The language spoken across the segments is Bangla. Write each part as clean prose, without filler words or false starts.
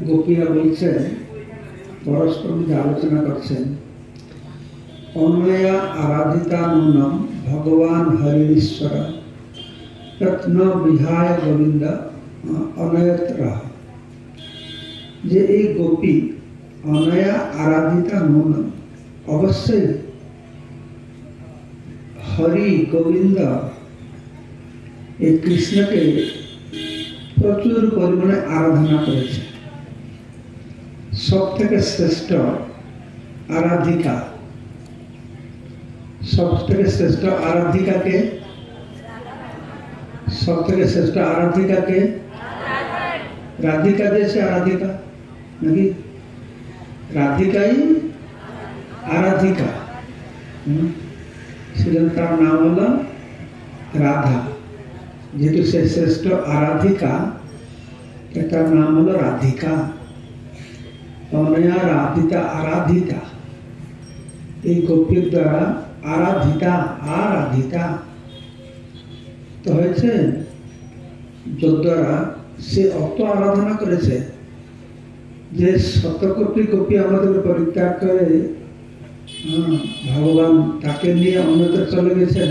গোপীরা বলছেন, পরস্পর মধ্যে আলোচনা করছেন, অনয়া আরাধিতা নূনম ভগবান হরিশ্বর রত্ন বিহায় গোবিন্দ অনয়ত্রা। যে এই গোপী অনয়া আরাধিতা নূনম, অবশ্যই হরি গোবিন্দ এই কৃষ্ণকে প্রচুর পরিমাণে আরাধনা করেছে। সব থেকে শ্রেষ্ঠ আরাধিকা, সব থেকে শ্রেষ্ঠ আরাধিকাকে, সব থেকে শ্রেষ্ঠ আরাধিকাকে রাধিকা দিয়েছে। আরাধিকা নাকি রাধিকাই আরাধিকা, সেজন্য তার নাম হলো রাধা। যেহেতু সে শ্রেষ্ঠ আরাধিকা, তার নাম হলো রাধিকা। অনয়া রাধিতা আরাধিতা, এই গোপীর দ্বারা আরাধিতা আরাধিতা তো হয়েছে, যদ্বারা সে অত আরাধনা করেছে যে শতকোটি গোপী আমাদের পরিত্যাগ করে ভগবান তাকে নিয়ে অন্যত্র চলে গেছেন,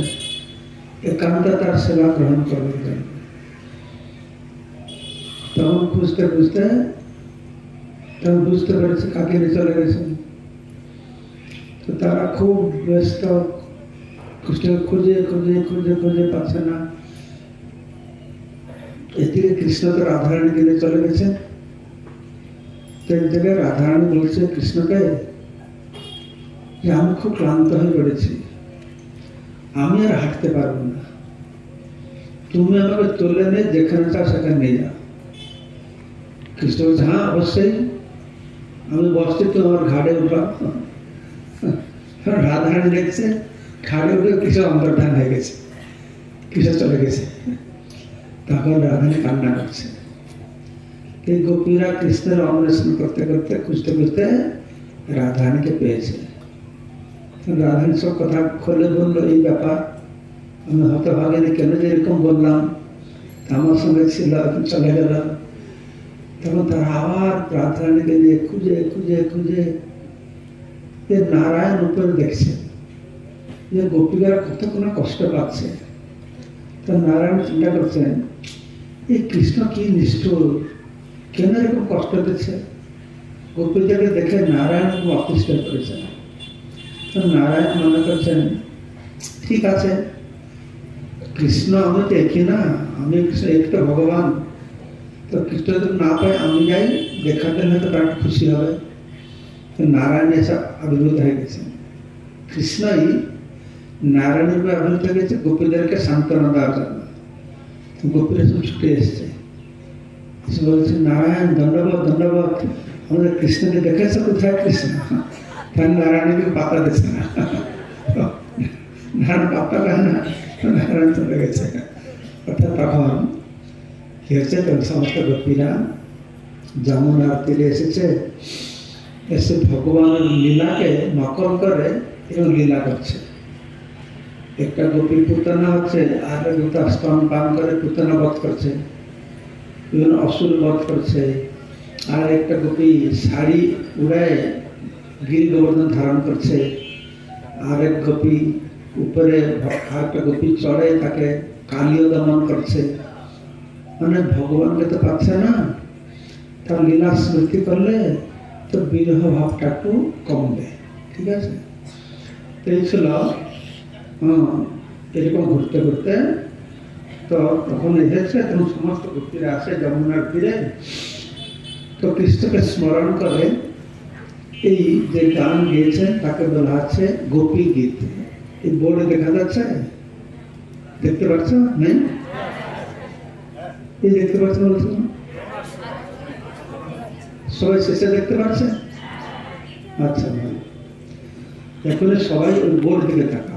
একান্ত তার সেবা গ্রহণ করবেন। তখন খুঁজতে খুঁজতে তখন বুঝতে পেরেছে কাকে নিয়ে চলে গেছেন। তো তারা খুব ব্যস্ত, খুঁজে খুঁজে খুঁজে খুঁজে খুঁজে পাচ্ছে না। এদিকে কৃষ্ণ তো রাধারানীকে নিয়ে চলে গেছেন। তো এক জায়গায় রাধারানী বলছে কৃষ্ণকে যে আমি খুব ক্লান্ত হয়ে পড়েছি, আমি আর হাঁটতে পারবো না, তুমি আমাকে তুলে নিয়ে যেখানে চাও সেখানে নিয়ে যাও। কৃষ্ণ বলছে হ্যাঁ অবশ্যই, আমি বসছি তো আমার ঘাড়ে উঠলাম। রাধারানী দেখছে ঘাড়ে উঠে কৃষ্ণ অন্তর্ধান হয়ে গেছে, কৃষ্ণ চলে গেছে। তখন রাধারানী কান্না করছে। এই গোপীরা কৃষ্ণের অন্বেষণ করতে করতে খুঁজতে খুঁজতে রাধারানীকে পেয়েছে। রাধারানী সব কথা খুলে বললো, এই ব্যাপার আমি হতভাগিনী, কেন যে এরকম বললাম, আমার সঙ্গে ছিল চলে গেল। তখন তারা আবার রাধারানীকে নিয়ে খুঁজে খুঁজে খুঁজে নারায়ণ উপরে দেখছে যে গোপীরা কতক্ষণ কষ্ট পাচ্ছে। তো নারায়ণ চিন্তা করছেন এই কৃষ্ণ কি নিষ্ঠুর, কেন এরকম কষ্ট দিচ্ছে। গোপীদেরকে দেখে নারায়ণ খুব অতিষ্ঠ করেছেন। তো নারায়ণ মনে করছেন ঠিক আছে, কৃষ্ণ আমি তো একই না, আমি কৃষ্ণ একটা ভগবান, তো কৃষ্ণ যদি না পাই আমি যাই, দেখাতে হয়তো তার খুশি হবে। তো নারায়ণ এসব আবির্ভূত হয়ে গেছেন। কৃষ্ণই নারায়ণের উপরে আবির্ভূত হয়ে গেছে গোপীদেরকে সান্ত্বনা দেওয়ার জন্য। গোপীরা সব ছুটে এসছে, বলছে নারায়ণ ধন্যবাদ ধন্যবাদ, আমাদের কৃষ্ণকে দেখেছে, কোথায় কৃষ্ণ? তার নারায়ণকে পাতা দিচ্ছে না, নারায়ণ পাতা দেয় না, নারায়ণ চলে গেছে। অর্থাৎ তখন কি হচ্ছে, তখন সমস্ত গোপীরা যমুনার তীরে এসেছে, এসে ভগবানের লীলাকে নকল করে এবং লীলা করছে। একটা গোপী পুতনা হচ্ছে, আর একটা স্তন পান করে পুতনা বধ করছে, বিভিন্ন অসুর বধ করছে। আর একটা গোপী শাড়ি উড়ায় গিরি গোবর্ধন ধারণ করছে। আর এক গোপী উপরে, আর একটা গোপী চড়ে তাকে কালীয় দমন করছে। মানে ভগবানকে তো পাচ্ছে না, তার লীলা স্মৃতি করলে তো বিরহ ভাবটা একটু কমবে। ঠিক আছে, তো এই ছিল এরকম ঘুরতে ঘুরতে। তো তখন এসেছে, তখন সমস্ত গোপীরা আসে যমুনার তীরে। তো কৃষ্ণকে স্মরণ করে এই যে গান গিয়েছেন তাকে বলা হচ্ছে গোপী গীত। এই বোর্ডে দেখা যাচ্ছে, দেখতে পাচ্ছ? নেই, এই দেখতে পাচ্ছ বলছো, সবাই শেষে দেখতে পাচ্ছে? আচ্ছা ভালো, এখন সবাই ওই বোর্ড দিকে তাকা,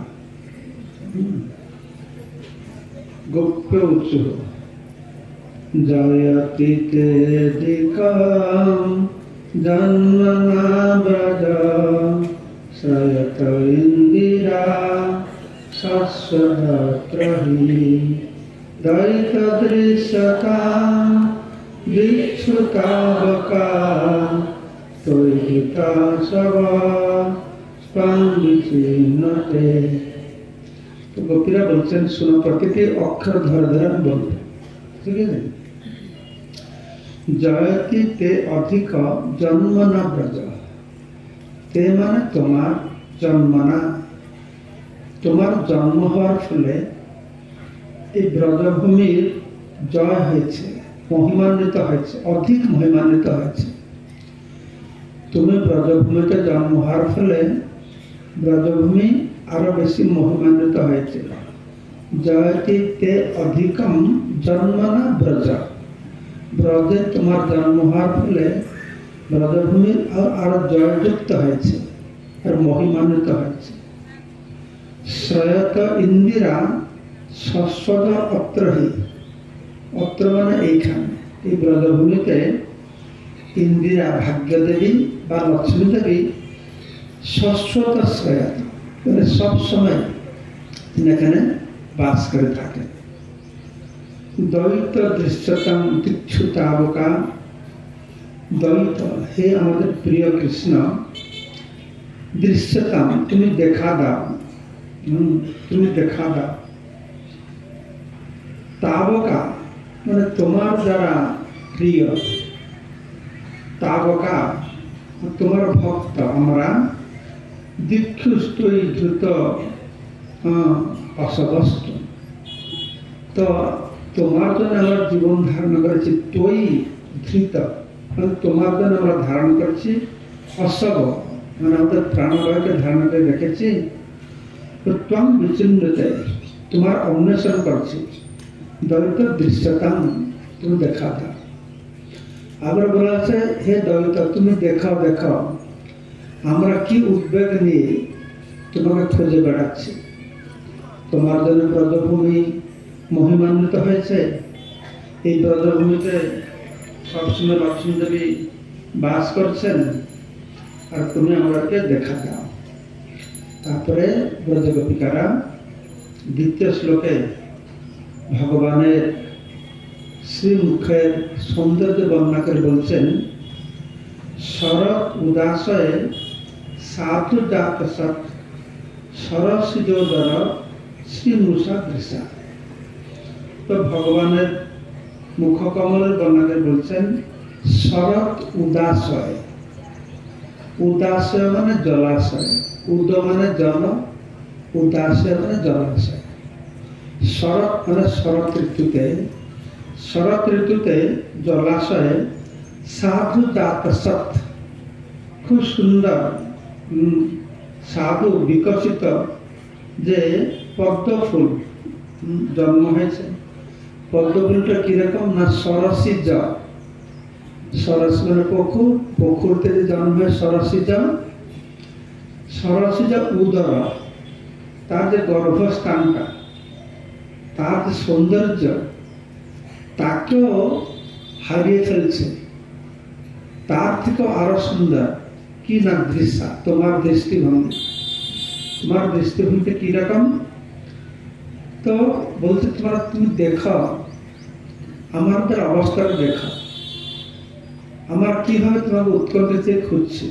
গোপ্য উচ্চ জয়তীতে দিকাম জন্মনা ব্রজ শ্রয়ত ইন্দিরা শাশ্বত্রহি দৈত দৃশ্যতা বিচ্ছুতাবকা তৈরিতা সবা বিচ্ছিন্নতে। তো গোপীরা বলছেন শোনো, প্রতিটি অক্ষর ধরে ধরে আমি বলবো, ঠিক আছে? জয়তি তে অধিক জন্ম না ব্রজ, তে মানে তোমার, জন্ম না তোমার জন্ম হওয়ার ফলে এই ব্রজভূমির জয় হয়েছে, মহিমান্বিত হয়েছে, অধিক মহিমান্বিত হয়েছে। তুমি ব্রজভূমিতে জন্ম হওয়ার ফলে ব্রজভূমি আরো বেশি মহিমান্বিত হয়েছে। জয়তি তে অধিকম জন্ম না ব্রজ, ব্রজে তোমার জন্ম হওয়ার ফলে ব্রজভূমি আরো জয়যুক্ত হয়েছে আর মহিমান্বিত হয়েছে। শ্রয়ত ইন্দিরা শশ্বদ অত্রহি, অত্র মানে এইখানে, এই ব্রজভূমিতে ইন্দিরা ভাগ্যদেবী বা লক্ষ্মী দেবী শশ্বত শ্রয়ত মানে সবসময় এখানে বাস করে থাকে। দ্বৈত দৃশ্যতাম দীক্ষুতাবকা, দ্বৈত হে আমাদের প্রিয় কৃষ্ণ, দৃশ্যতাম তুমি দেখা দাও, তুমি দেখা দাও। তাবকা মানে তোমার যারা প্রিয়, তাবকা তোমার ভক্ত আমরা, দীক্ষুষ্টই দ্রুত অসবস্ত, তো তোমার জন্য আমরা জীবন ধারণ করেছি, তৈ ধৃত মানে তোমার জন্য আমরা ধারণ করছি, অসব মানে আমাদের প্রাণবায়ুকে ধারণ করে রেখেছি, ত্বং বিচিন্নতে তোমার অন্বেষণ করছি, দ্বৈত দৃশ্যতাম তুমি দেখা দাও। আবার বলা আছে হে দ্বৈত তুমি দেখাও দেখাও, আমরা কি উদ্বেগ নিয়ে তোমাকে খুঁজে বেড়াচ্ছি। তোমার জন্য ব্রজভূমি মহিমান্বিত হয়েছে, এই ব্রজভূমিতে সবসময় লক্ষ্মী দেবী বাস করছেন, আর তুমি আমাদেরকে দেখা দাও। তারপরে ব্রজগোপিকারা দ্বিতীয় শ্লোকে ভগবানের শ্রীমুখের সৌন্দর্য বর্ণনা করে বলছেন, শরৎ উদাসয়ে সাধু জাত সৎ সরসিজোদর শ্রীমূষা দৃশা। তো ভগবানের মুখকমলের বর্ণনা করে বলছেন শরৎ উদাসয়, উদাসয় মানে জলাশয়, উদ মানে জল, উদাসয় মানে জলাশয়। শরৎ মানে শরৎ ঋতুতে, শরৎ ঋতুতে জলাশয়ে সাধু জাত সৎ খুব সুন্দর সাধু বিকশিত যে পদ্ম ফুল জন্ম হয়েছে। পদ্ম ফুলটা কিরকম না সরসিজ, সরস মানে পুকুর, পুকুর থেকে জন্ম হয় সরসিজ, সরসিজ উদর তার যে গর্ভস্থানটা, তার যে সৌন্দর্য তাকেও হারিয়ে ফেলছে, তার থেকেও আরো সুন্দর কি না দৃশ্য, তোমার দৃষ্টিভঙ্গি, তোমার দৃষ্টিভঙ্গি কিরকম। তো বলতে তোমরা তুমি দেখো আমাদের অবস্থাটা দেখো, আমার কিভাবে তোমাকে উৎকণ্ঠিত খুঁজছি।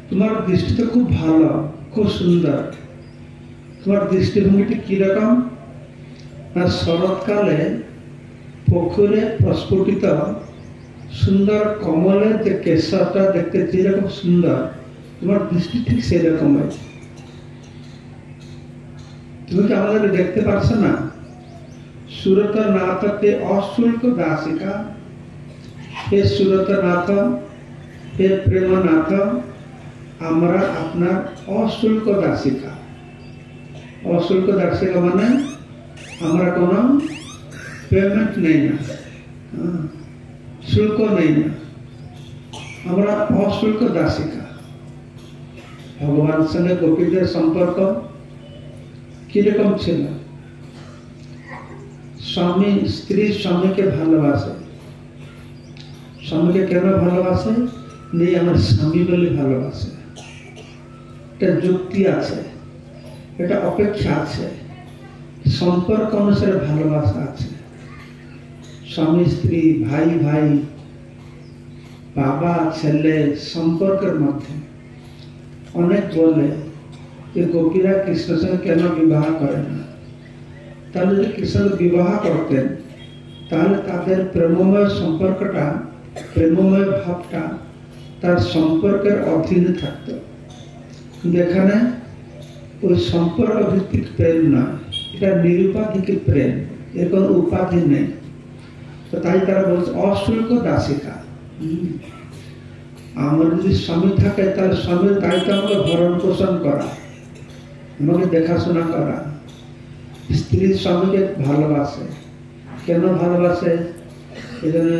তোমার দৃষ্টিটা খুব ভালো, খুব সুন্দর, তোমার দৃষ্টিভঙ্গিটি কিরকম না শরৎকালে পুকুরে প্রস্ফুটিত সুন্দর কমলের যে কেশরটা দেখতে যেরকম সুন্দর, তোমার দৃষ্টি ঠিক সেরকম আছে। তুমি কি আমাদের দেখতে পারছো না? সুরতনাথকে অশুল্ক দাসিকা, হে সুরতনাথ, হে প্রেমনাথ, আমরা আপনার অশুল্ক দাসিকা। অশুল্ক দাসিকা মানে আমরা কোনো পেমেন্ট নেই না, শুল্ক নেই না, আমরা অশুল্ক দাসিকা। ভগবান সঙ্গে গোপীদের সম্পর্ক কিরকম ছিল? স্বামী স্ত্রী স্বামীকে ভালোবাসে, স্বামীকে কেন ভালোবাসে? নেই আমার স্বামী বলে ভালোবাসে, এটা যুক্তি আছে, এটা অপেক্ষা আছে, সম্পর্ক অনুসারে ভালোবাসা আছে। স্বামী স্ত্রী, ভাই ভাই, বাবা ছেলে সম্পর্কের মধ্যে অনেক বলে যে গোপীরা কৃষ্ণের সঙ্গে কেন বিবাহ করে না। তাহলে যদি কৃষ্ণকে বিবাহ করতেন তাহলে তাদের প্রেমময় সম্পর্কটা, প্রেমময় ভাবটা তার সম্পর্কের অধীনে থাকত। কিন্তু এখানে ওই সম্পর্ক ভিত্তিক প্রেম নয়, এটা নিরুপাধিক প্রেম, এর কোনো উপাধি নেই। তো তাই তারা বলছে অশুল্ক দাসিকা। আমার যদি স্বামী থাকে তাহলে স্বামীর দায়িত্ব আমাকে ভরণ পোষণ করা, আমাকে দেখাশোনা করা। স্ত্রী স্বামীকে ভালোবাসে, কেন ভালোবাসে? এই জন্য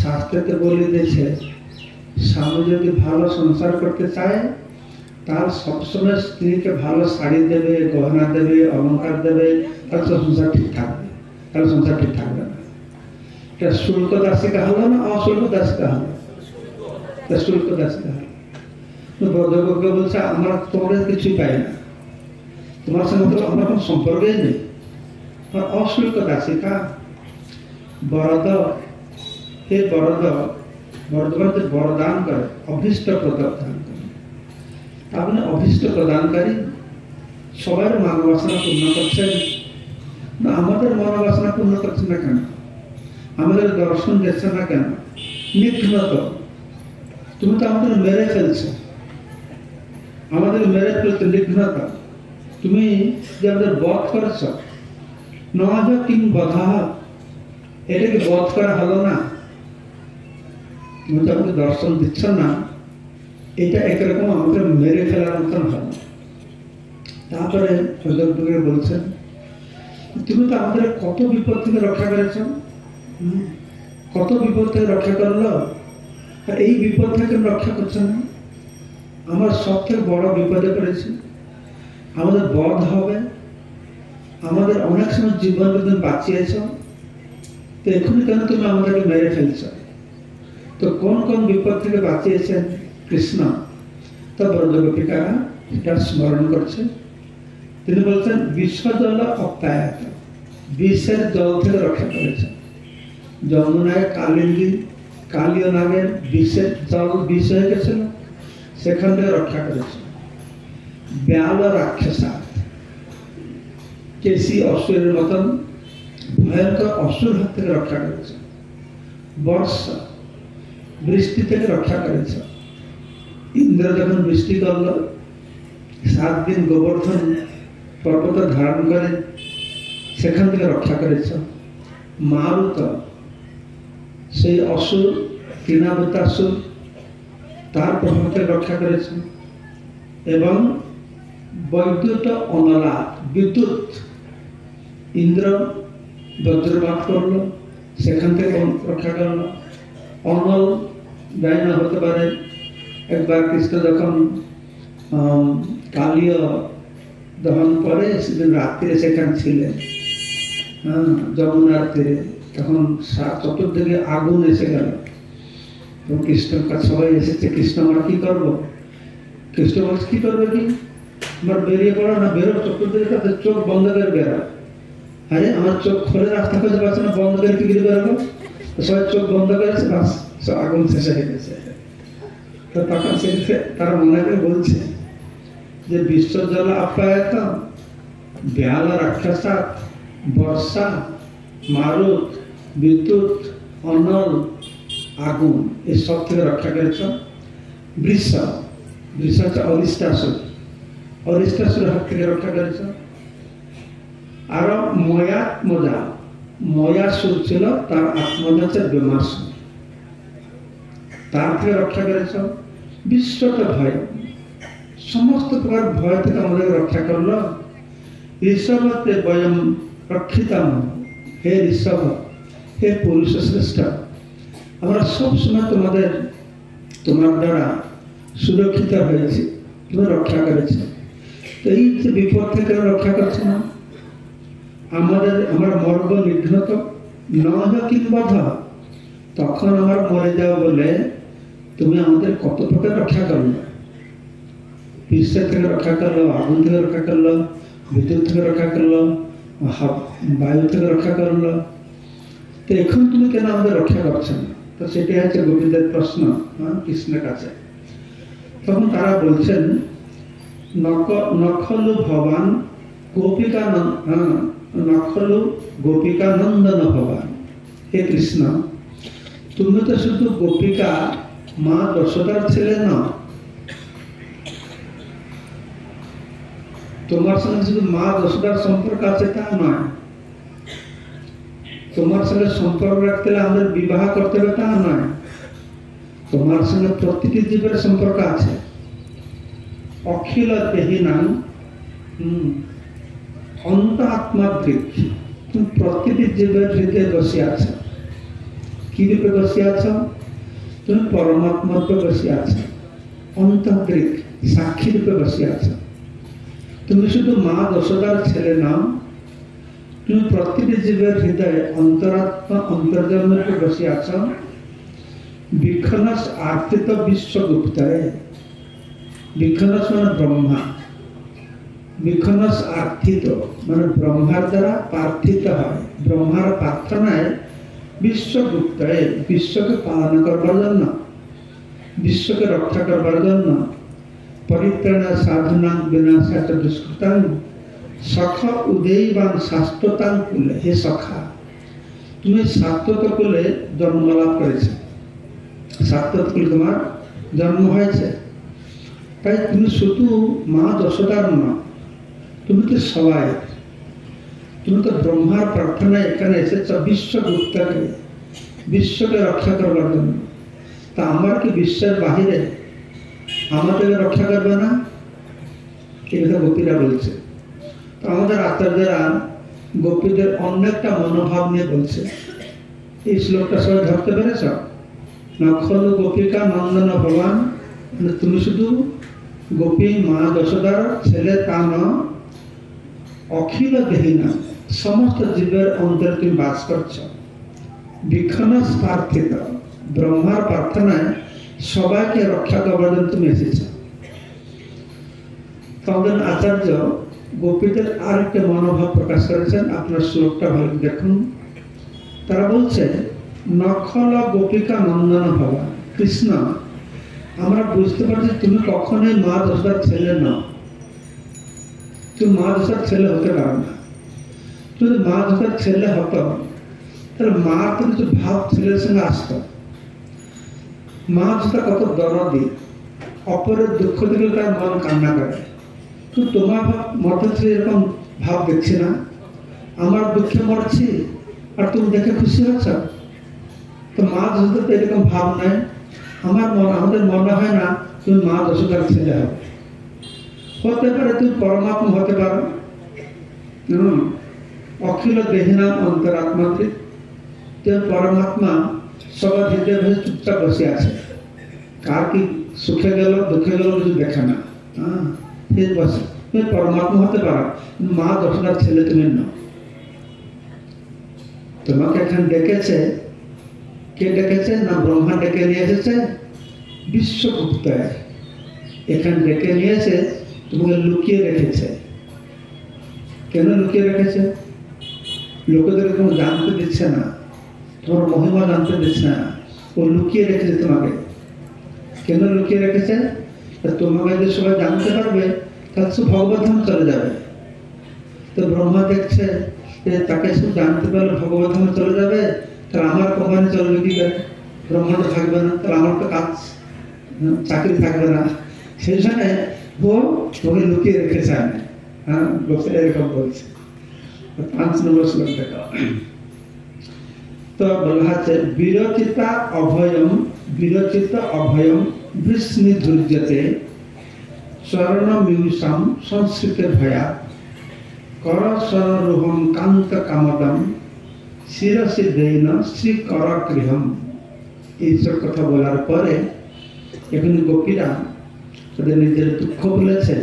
শাস্ত্রতে বলে দিয়েছে স্বামী যদি ভালো সংসার করতে চায় তাহলে সবসময় স্ত্রীকে ভালো শাড়ি দেবে, গহনা দেবে, অলঙ্কার দেবে, তাহলে সংসার ঠিক থাকবে। তাহলে সংসার ঠিক থাকবে না। এটা শুল্ক দাসিকা হলো না অশুল্ক দাসিকা হলো? শুল্ক দাসিকা হলো। ব্রজগোপকে বলছে আমরা তোমাদের কিছুই পাই না, তোমার সঙ্গে তো আমার কোনো সম্পর্কই নেই। অশুল্ক দাসিকা। বরদ, হে বরদ, বরদ বলতে বরদান করে, অভীষ্ট প্রদান করে। আপনি অভীষ্ট প্রদানকারী, সবার মনোবাসনা পূর্ণ করছেন না, আমাদের মনোবাসনা পূর্ণ করছেন না কেন? আমাদের দর্শন দিচ্ছে না কেন? নিঘ্নত, তুমি তো আমাদের মেরে ফেলছো, আমাদের মেরে ফেলছো নিঘ্নত। তুমি যে আমাদের বধ করেছ, নজ কিং বধা, এটা কি বধ করা হলো না? তুমি তো আমাদের দর্শন দিচ্ছ না, এটা একরকম আমাদের মেরে ফেলার মতন হলো। তারপরে বলছেন তুমি তো আমাদের কত বিপদ থেকে রক্ষা করেছ, কত বিপদ থেকে রক্ষা করলো, আর এই বিপদ থেকে রক্ষা করছে না। আমার সব থেকে বড় বিপদে পড়েছি, আমাদের বধ হবে, আমাদের অনেক সময় জীবন তুমি বাঁচিয়েছ, তো এখনই কেন তুমি আমাদেরকে মেরে ফেলছ? তো কোন কোন বিপদ থেকে বাঁচিয়েছেন কৃষ্ণ? তো ব্রজগোপিকারা এটা স্মরণ করছে। তিনি বলছেন বিশ্বজল অপ্যায়ত, বিশ্বের জল থেকে রক্ষা করেছেন। যমুনায় কালিন্দী, কালীয় নাগের বিষের জল বিষ হয়ে গেছিল, সেখান থেকে রক্ষা করেছে। ব্যাল রাক্ষসা, কেসি অসুরের মতন ভয়ঙ্কর অসুর হাত থেকে রক্ষা করেছে। বর্ষা, বৃষ্টি থেকে রক্ষা করেছে। ইন্দ্র যখন বৃষ্টি করল, 7 দিন গোবর্ধন পর্বত ধারণ করে সেখান থেকে রক্ষা করেছ। মারুত, সেই অসুর তৃণাবতাসুর, তার প্রভাব থেকে রক্ষা করেছে। এবং বৈদ্যুত অনলা, বিদ্যুৎ, ইন্দ্র বজ্রপাত করলো, সেখান থেকে রক্ষা করল। অনল যাই না হতে পারে, একবার কৃষ্ণ যখন কালীয় দহন করে সেদিন রাত্রে সেখানে ছিলেন, যমুনার তীরে, তখন চতুর্দিকে আগুন এসে গেল এবং কৃষ্ণের কাছে সবাই এসেছে, কৃষ্ণ আমরা কি করবো? কৃষ্ণ বলছে কি করবে কি, আমার বেরিয়ে পড়ো না, বেরো চতুর্দিকে, তাদের চোখ বন্ধ করে বেরো। আরে আমার চোখ খোলে রাস্তা খুঁজে পাচ্ছে না, বন্ধ করে কি করে বেরোবো? সবাই চোখ বন্ধ করেছে, বাস সব আগুন শেষ হয়ে গেছে। তো তখন সে তারা মনে করে বলছে যে বিশ্বজল আপ্যায়ত, ব্যাল রাক্ষসাত, বর্ষা, মারুত, বিদ্যুৎ, অনল, আগুন, এই সব থেকে রক্ষা করেছ। বৃষ, বৃষ হচ্ছে অরিষ্টাসুর, অরিষ্টাসুরের হাত থেকে রক্ষা করেছ। আর ময়াত্মজা, ময়াসুর ছিল, তার আত্মজা হচ্ছে ব্রহ্মাসুর, তার থেকে রক্ষা করেছ। বিশ্বটা ভয়, সমস্ত প্রকার ভয় থেকে আমাদের রক্ষা করলো। ঋষভতে বয়ম রক্ষিতাম, হে ঋষভ, হে পুরুষ শ্রেষ্ঠ, আমরা সবসময় তোমার দ্বারা সুরক্ষিত হয়েছি, তুমি রক্ষা করেছ। তো এই যে বিপদ থেকে রক্ষা করছে না, আমার মর্গ নিঘ্নত নজ কিংবধ, তখন আমার মরে যাও বলে তুমি আমাদের কত প্রকার রক্ষা করলো। বিশ্বের থেকে রক্ষা করলো, আগুন থেকে রক্ষা করলো, বিদ্যুৎ থেকে রক্ষা করলো, বায়ু থেকে রক্ষা করলো। তো এখন তুমি কেন আমাদের রক্ষা করছো না? তো সেটাই হচ্ছে গোপীদের প্রশ্ন কৃষ্ণের কাছে। তখন তারা বলছেন, নখলু ভবান গোপিকা নখলু গোপিকা নন্দন ভবান। হে কৃষ্ণ, তুমি তো শুধু গোপিকা মা যশোদার ছেলে না, তোমার সঙ্গে শুধু মা যশোদার সম্পর্ক আছে তা নয়, তোমার সঙ্গে সম্পর্ক রাখতে হলে আমাদের বিবাহ করতে হবে তা নয়, তোমার সঙ্গে প্রতিটি জীবের সম্পর্ক আছে। অখিল দেহিনাং অন্ত আত্মাদৃক, তুমি প্রতিটি জীবের হৃদয়ে বসে আছো। কি রূপে বসে আছো? তুমি পরমাত্মা রূপে বসে আছো, অন্তর্দৃক সাক্ষী রূপে বসে আছো। তুমি শুধু মা যশোদার ছেলে নাও, তুমি প্রতিটি জীবের হৃদয়ে অন্তরাত্মা অন্তর্জন্ম রূপে বসে আছো। বিক্ষণস আর্থিত বিশ্বগুপ্তরে, বিক্ষণস মানে ব্রহ্মা, বিক্ষণস আর্থিত মানে ব্রহ্মার দ্বারা প্রার্থিত হয়, ব্রহ্মার প্রার্থনায় বিশ্বগুপ্তরে, বিশ্বকে পালন করবার জন্য, বিশ্বকে রক্ষা করবার জন্য, পরিত্রাণ সাধনাং বিনাশাচ দুষ্কৃতাং সখ উদয়বান শাশ্বতাং কুলে। হে সখা, তুমি শাশ্বত কুলে জন্ম লাভ করেছো, শাশ্বত কুলে তোমার জন্ম হয়েছে। তাই তুমি শুধু মা যশোদার না, তুমি তো সবাই, তুমি তো ব্রহ্মার প্রার্থনায় এখানে এসেছ বিশ্বগুপ্তকে, বিশ্বকে রক্ষা করবার জন্য। তা আমার কি বিশ্বের বাহিরে আমাদের রক্ষা করবে না? এই কথা গোপীরা বলছে। তো আমাদের আচার্যরা গোপীদের অনেকটা মনোভাব নিয়ে বলছে। এই শ্লোকটা সবাই ধরতে পেরেছ? নখলু গোপিকা নন্দন ভগবান, তুমি শুধু গোপী মা যশোদার ছেলে তা ন, অখিল দেহিনা, সমস্ত জীবের অন্তরে তুমি বাস করছ। বিক্ষণস প্রার্থিত, ব্রহ্মার প্রার্থনায় সবাইকে রক্ষা করবার জন্য তুমি এসেছ। তখন আচার্য গোপীদের আর একটা মনোভাব প্রকাশ করেছেন। আপনার শ্লোকটা ভালো দেখুন। তারা বলছে, নখল গোপিকা নন্দন ভবা। কৃষ্ণ, আমরা বুঝতে পারছি তুমি কখনোই মা যশোদার ছেলে নও, তুমি মা যশোদার ছেলে হতে পারো না। তুমি যদি মা যশোদার ছেলে হতো তাহলে মা তো কিছু ভাব ছেলের সঙ্গে আসত। মা যশোদা কত দরদি, অপরের দুঃখ দিলে তার মন কান্না করে। কিন্তু তোমার মধ্যে এরকম ভাব দেখছি না, আমার দুঃখে মরছি আর তুমি দেখে খুশি হচ্ছ। তো মা যশোদার তো এরকম ভাব নাই। আমাদের মনে হয় না তুমি মা যশোদার ছেলে হবে। হতে পারে তুমি পরমাত্মা হতে পারো, অখিল দেহিনাম অন্তরাত্মাত্রিক, তুমি পরমাত্মা সবার হৃদয়ে ভেবে চুপচাপ বসে আছে। কার কি সুখে গেল দুঃখে গেল কিছু দেখে না, বসে। তুমি পরমাত্মা হতে পারো, মা যশোদার ছেলে তুমি নও। তোমাকে এখানে ডেকেছে, কে ডেকেছে? না ব্রহ্মা ডেকে নিয়ে এসেছে বিশ্বগুপ্ত, এখানে ডেকে নিয়ে এসে তোমাকে লুকিয়ে রেখেছে। কেন লুকিয়ে রেখেছে? লোকেদের কোনো জানতে দিচ্ছে না, তোমার মহিমা জানতে দিচ্ছে না, ও লুকিয়ে রেখেছে তোমাকে। কেন লুকিয়ে রেখেছে? তোমাকে যদি সবাই জানতে পারবে তাহলে সব ভগবত ধাম চলে যাবে। তো ব্রহ্মা দেখছে যে তাকে শুধু জানতে পারলে ভগবত ধামে চলে যাবে, তাহলে আমার কোম্পানি চলবে কি করে? ব্রহ্মা তো থাকবে না, তাহলে আমার তো কাজ চাকরি থাকবে না। সেই সময় ও তোকে লুকিয়ে রেখেছে। আমি লোকেরা এরকম বলছে। 5 নম্বর শ্লোক দেখা। তো বলা হচ্ছে, বিরচিতা অভয়ম, বিরচিত অভয়ম বৃষ্ণি ধৈর্যতে চরণমিউষাম সংস্কৃতে ভয়া কর সররোহম কান্ত কামদম শিরসি দেইন শ্রী কর গৃহম। এইসব কথা বলার পরে এখন গোপীরা তাদের নিজের দুঃখ বলেছে,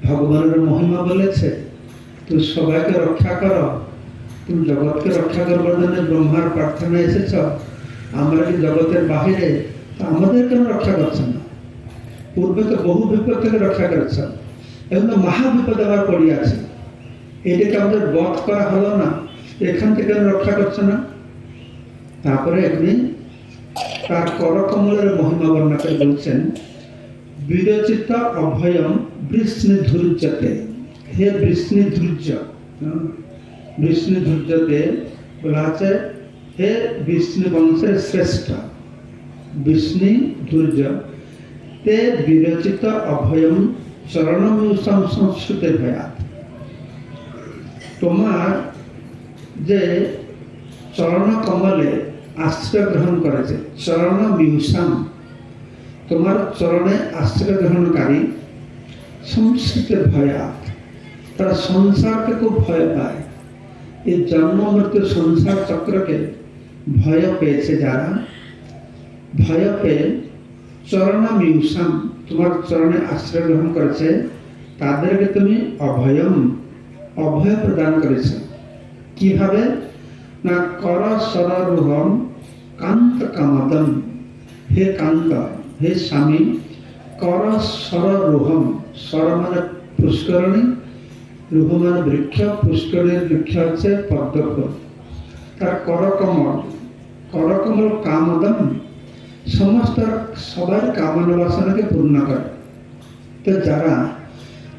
ভগবানের মহিমা বলেছে, তুমি সবাইকে রক্ষা করো, তুমি জগৎকে রক্ষা করবার জন্য ব্রহ্মার প্রার্থনা এসেছ। আমরা কি জগতের বাহিরে, তো আমাদের কেন রক্ষা করছে না? পূর্বে তো বহু বিপদ থেকে রক্ষা করেছ, এখন তো মহাবিপদ আবার পড়িয়াছে। এটাকে আমাদের বধ করা হলো না, এখান থেকে রক্ষা করছে না। তারপরে এখানে তার করকমলের মহিমা বর্ণনা করে বলছেন বিরচিত অভয়ম বৃষ্ণিধূর্যতে, হে বৃষ্ণিধূর্য, বৃষ্ণিধূর্যতে বলা আছে হে বিষ্ণু বংশের শ্রেষ্ঠ বিষ্ণিধূর্য তে বিরচিত অভয়ম চরণমূষম সংস্কৃতে ভয়াত। তোমার যে চরণ কমলে আশ্রয় গ্রহণ করেছে, চরণ মিউষাম, তোমার চরণে আশ্রয় গ্রহণকারী সংস্কৃতের ভয়াত, তারা সংসারকে খুব ভয় পায়। এই জন্ম মৃত্যু সংসার চক্রকে ভয় পেয়েছে যারা, ভয় পেয়ে চরণ মিউষাম, তোমার চরণে আশ্রয় গ্রহণ করেছে, তাদেরকে তুমি অভয়ম, অভয় প্রদান করেছ। কিভাবে না কর সররুহম কান্ত কামদম, হে কান্ত, হে স্বামী, কর সররুহম, সর মানে পুষ্করণী, রুহ মানে বৃক্ষ, পুষ্করণীর বৃক্ষ হচ্ছে পদ্মফুল, তার করকমল, করকমল কামদম সমস্ত সবার কামনা বাসনাকে পূর্ণ করে। তো যারা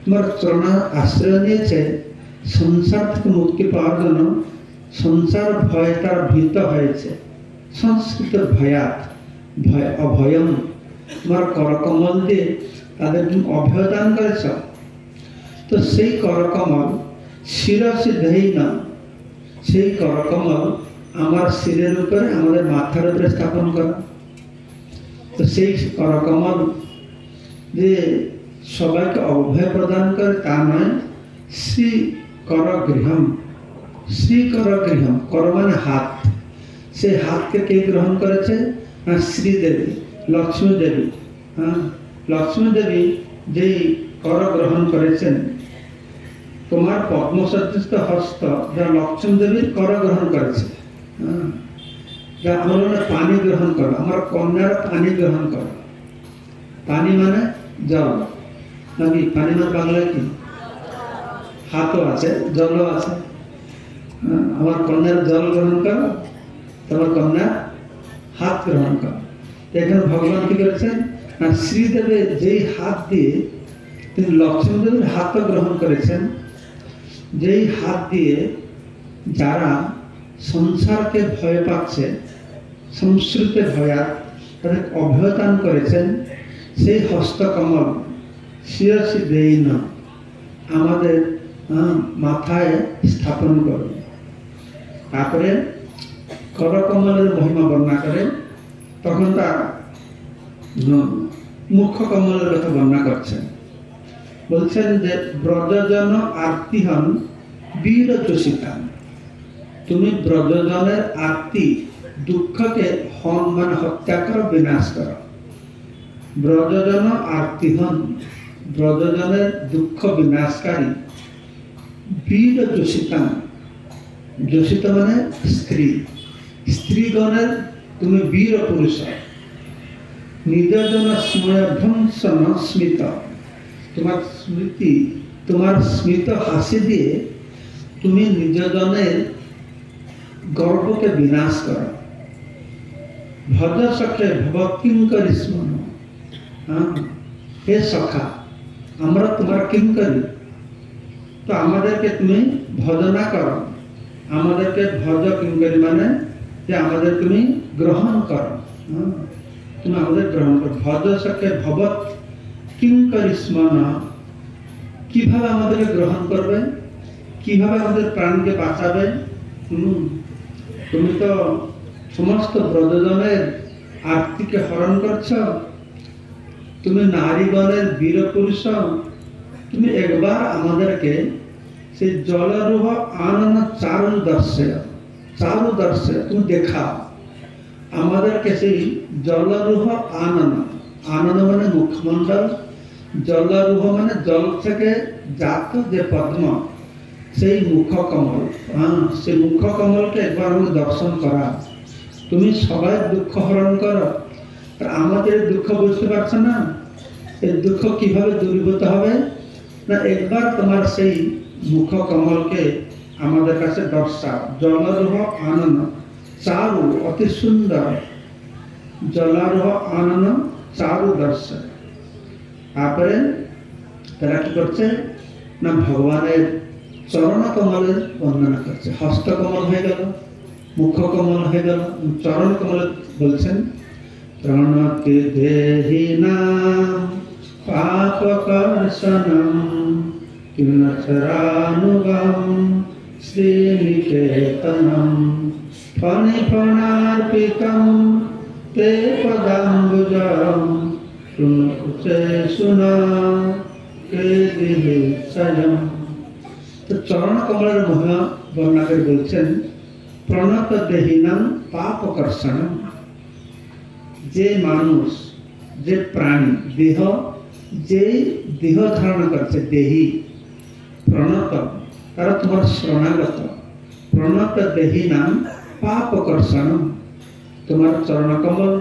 তোমার চরণ আশ্রয় নিয়েছে সংসার থেকে মুক্তি পাওয়ার জন্য, সংসার ভয় তার ভীত হয়েছে, সংস্কৃত ভয়াত, ভয় অভয়ম, তোমার করকমল দিয়ে তাদের তুমি অভয় দান করেছ। তো সেই করকমল শিরসি দেই না, সেই করকমল আমার শিরের উপরে, আমাদের মাথার উপরে স্থাপন করা। তো সেই করকমল যে সবাইকে অভয় প্রদান করে তা নয়, শ্রী কর গৃহম, শ্রী কর গৃহম, কর মানে হাত, সেই হাতকে কে গ্রহণ করেছে না শ্রীদেবী, লক্ষ্মী দেবী। হ্যাঁ, লক্ষ্মী দেবী যেই কর গ্রহণ করেছেন, তোমার পদ্মসদৃষ্ট হস্ত যা লক্ষ্মী দেবীর কর গ্রহণ করেছে। হ্যাঁ, যা আমরা পানি গ্রহণ করো, আমার কন্যার পানি গ্রহণ করো। পানি মানে জল, নাকি পানি মানে বাংলায় কি? হাতও আছে, জলও আছে। আমার কন্যার জল গ্রহণ করো, তোমার কন্যা হাত গ্রহণ করো। এখানে ভগবান কি করেছেন না শ্রীদেবের যেই হাত দিয়ে তিনি লক্ষ্মী দেবীর হাতও গ্রহণ করেছেন, যেই হাত দিয়ে যারা সংসারকে ভয় পাচ্ছে, সংস্কৃতে ভয়াত, তাদের অভয়দান করেছেন, সেই হস্তকমল শিরসি দেই না, আমাদের মাথায় স্থাপন করবে। তারপরে করকমলের মহিমা বর্ণনা করে, তখন তার মুখ্য কমলের কথা বর্ণনা করছেন। বলছেন যে ব্রজজন আর্তিহন বীর চোষিতান, তুমি ব্রজজনের আর্তি দুঃখকে হন মানে হত্যা করো, বিনাশ করো। ব্রজজন আর্তিহন, ব্রজজনের দুঃখ বিনাশকারী, বীর যোষিতান, যোষিত মানে স্ত্রী, স্ত্রীগণের তুমি বীর পুরুষ। নিজজন স্ময়ধ্বংসন স্মিত, তোমার স্মৃতি, তোমার স্মিত হাসি দিয়ে তুমি নিজজনের গর্বকে বিনাশ করো। ভজ সখে ভবকিঙ্করি স্মরণ, হে সখা, আমরা তোমার কিঙ্করি, তো আমাদেরকে তুমি ভজনা করো, আমাদেরকে ভজ কিঙ্করি মানে যে আমাদের তুমি গ্রহণ করো, তুমি আমাদের গ্রহণ করো। ভজ সখে ভবত কিঙ্করি স্মরণ, কিভাবে আমাদেরকে গ্রহণ করবে, কিভাবে আমাদের প্রাণকে বাঁচাবে। তুমি তো সমস্ত ব্রজজনের আর্তিকে হরণ করছ, তুমি নারীগণের বীর পুরুষ, তুমি একবার আমাদেরকে সেই জলরূহ আনন্দ চারু দর্শে তুমি দেখাও, আমাদেরকে সেই জলরূহ আনন্দ, আনন্দ মানে মুখমণ্ডল, জলরূহ মানে জল থেকে জাত যে পদ্ম, সেই মুখ কমল, সেই মুখ কমলকে একবার আমাকে দর্শন করা। তুমি সবাই দুঃখ হরণ করো, আমাদের দুঃখ বুঝতে পারছো না, এই দুঃখ কিভাবে দূরীভূত হবে না একবার তোমার সেই মুখ কমলকে আমাদের কাছে দর্শাও। জলরূহ আনন্দ, চারু অতি সুন্দর জলারোহ আনন চারু দর্শন। তারপরে তারা কি করছে না ভগবানের চরণ কমলের বন্দনা করছে। হস্ত কমল হয়ে গেল, মুখ কমল হয়ে গেল, চরণ কমল বলছেন প্রণতি দেহিনাম পাপকর্ষণম কিন্নচরানুগম শ্রীনিকেতনম ফণিফণার্পিতম তে পদাম্বুজম শুনকুচে শুনা কে দিহি স্বয়ং। তো চরণ কমলের মহিমা বর্ণনা করে বলছেন প্রণত দেহিনাম পাপকর্ষণম। যে মানুষ, যে প্রাণী, দেহ, যে দেহ ধারণ করছে দেহি, প্রণত তারা তোমার শরণাগত। প্রণত দেহিনাম পাপকর্ষণম, তোমার চরণ কমল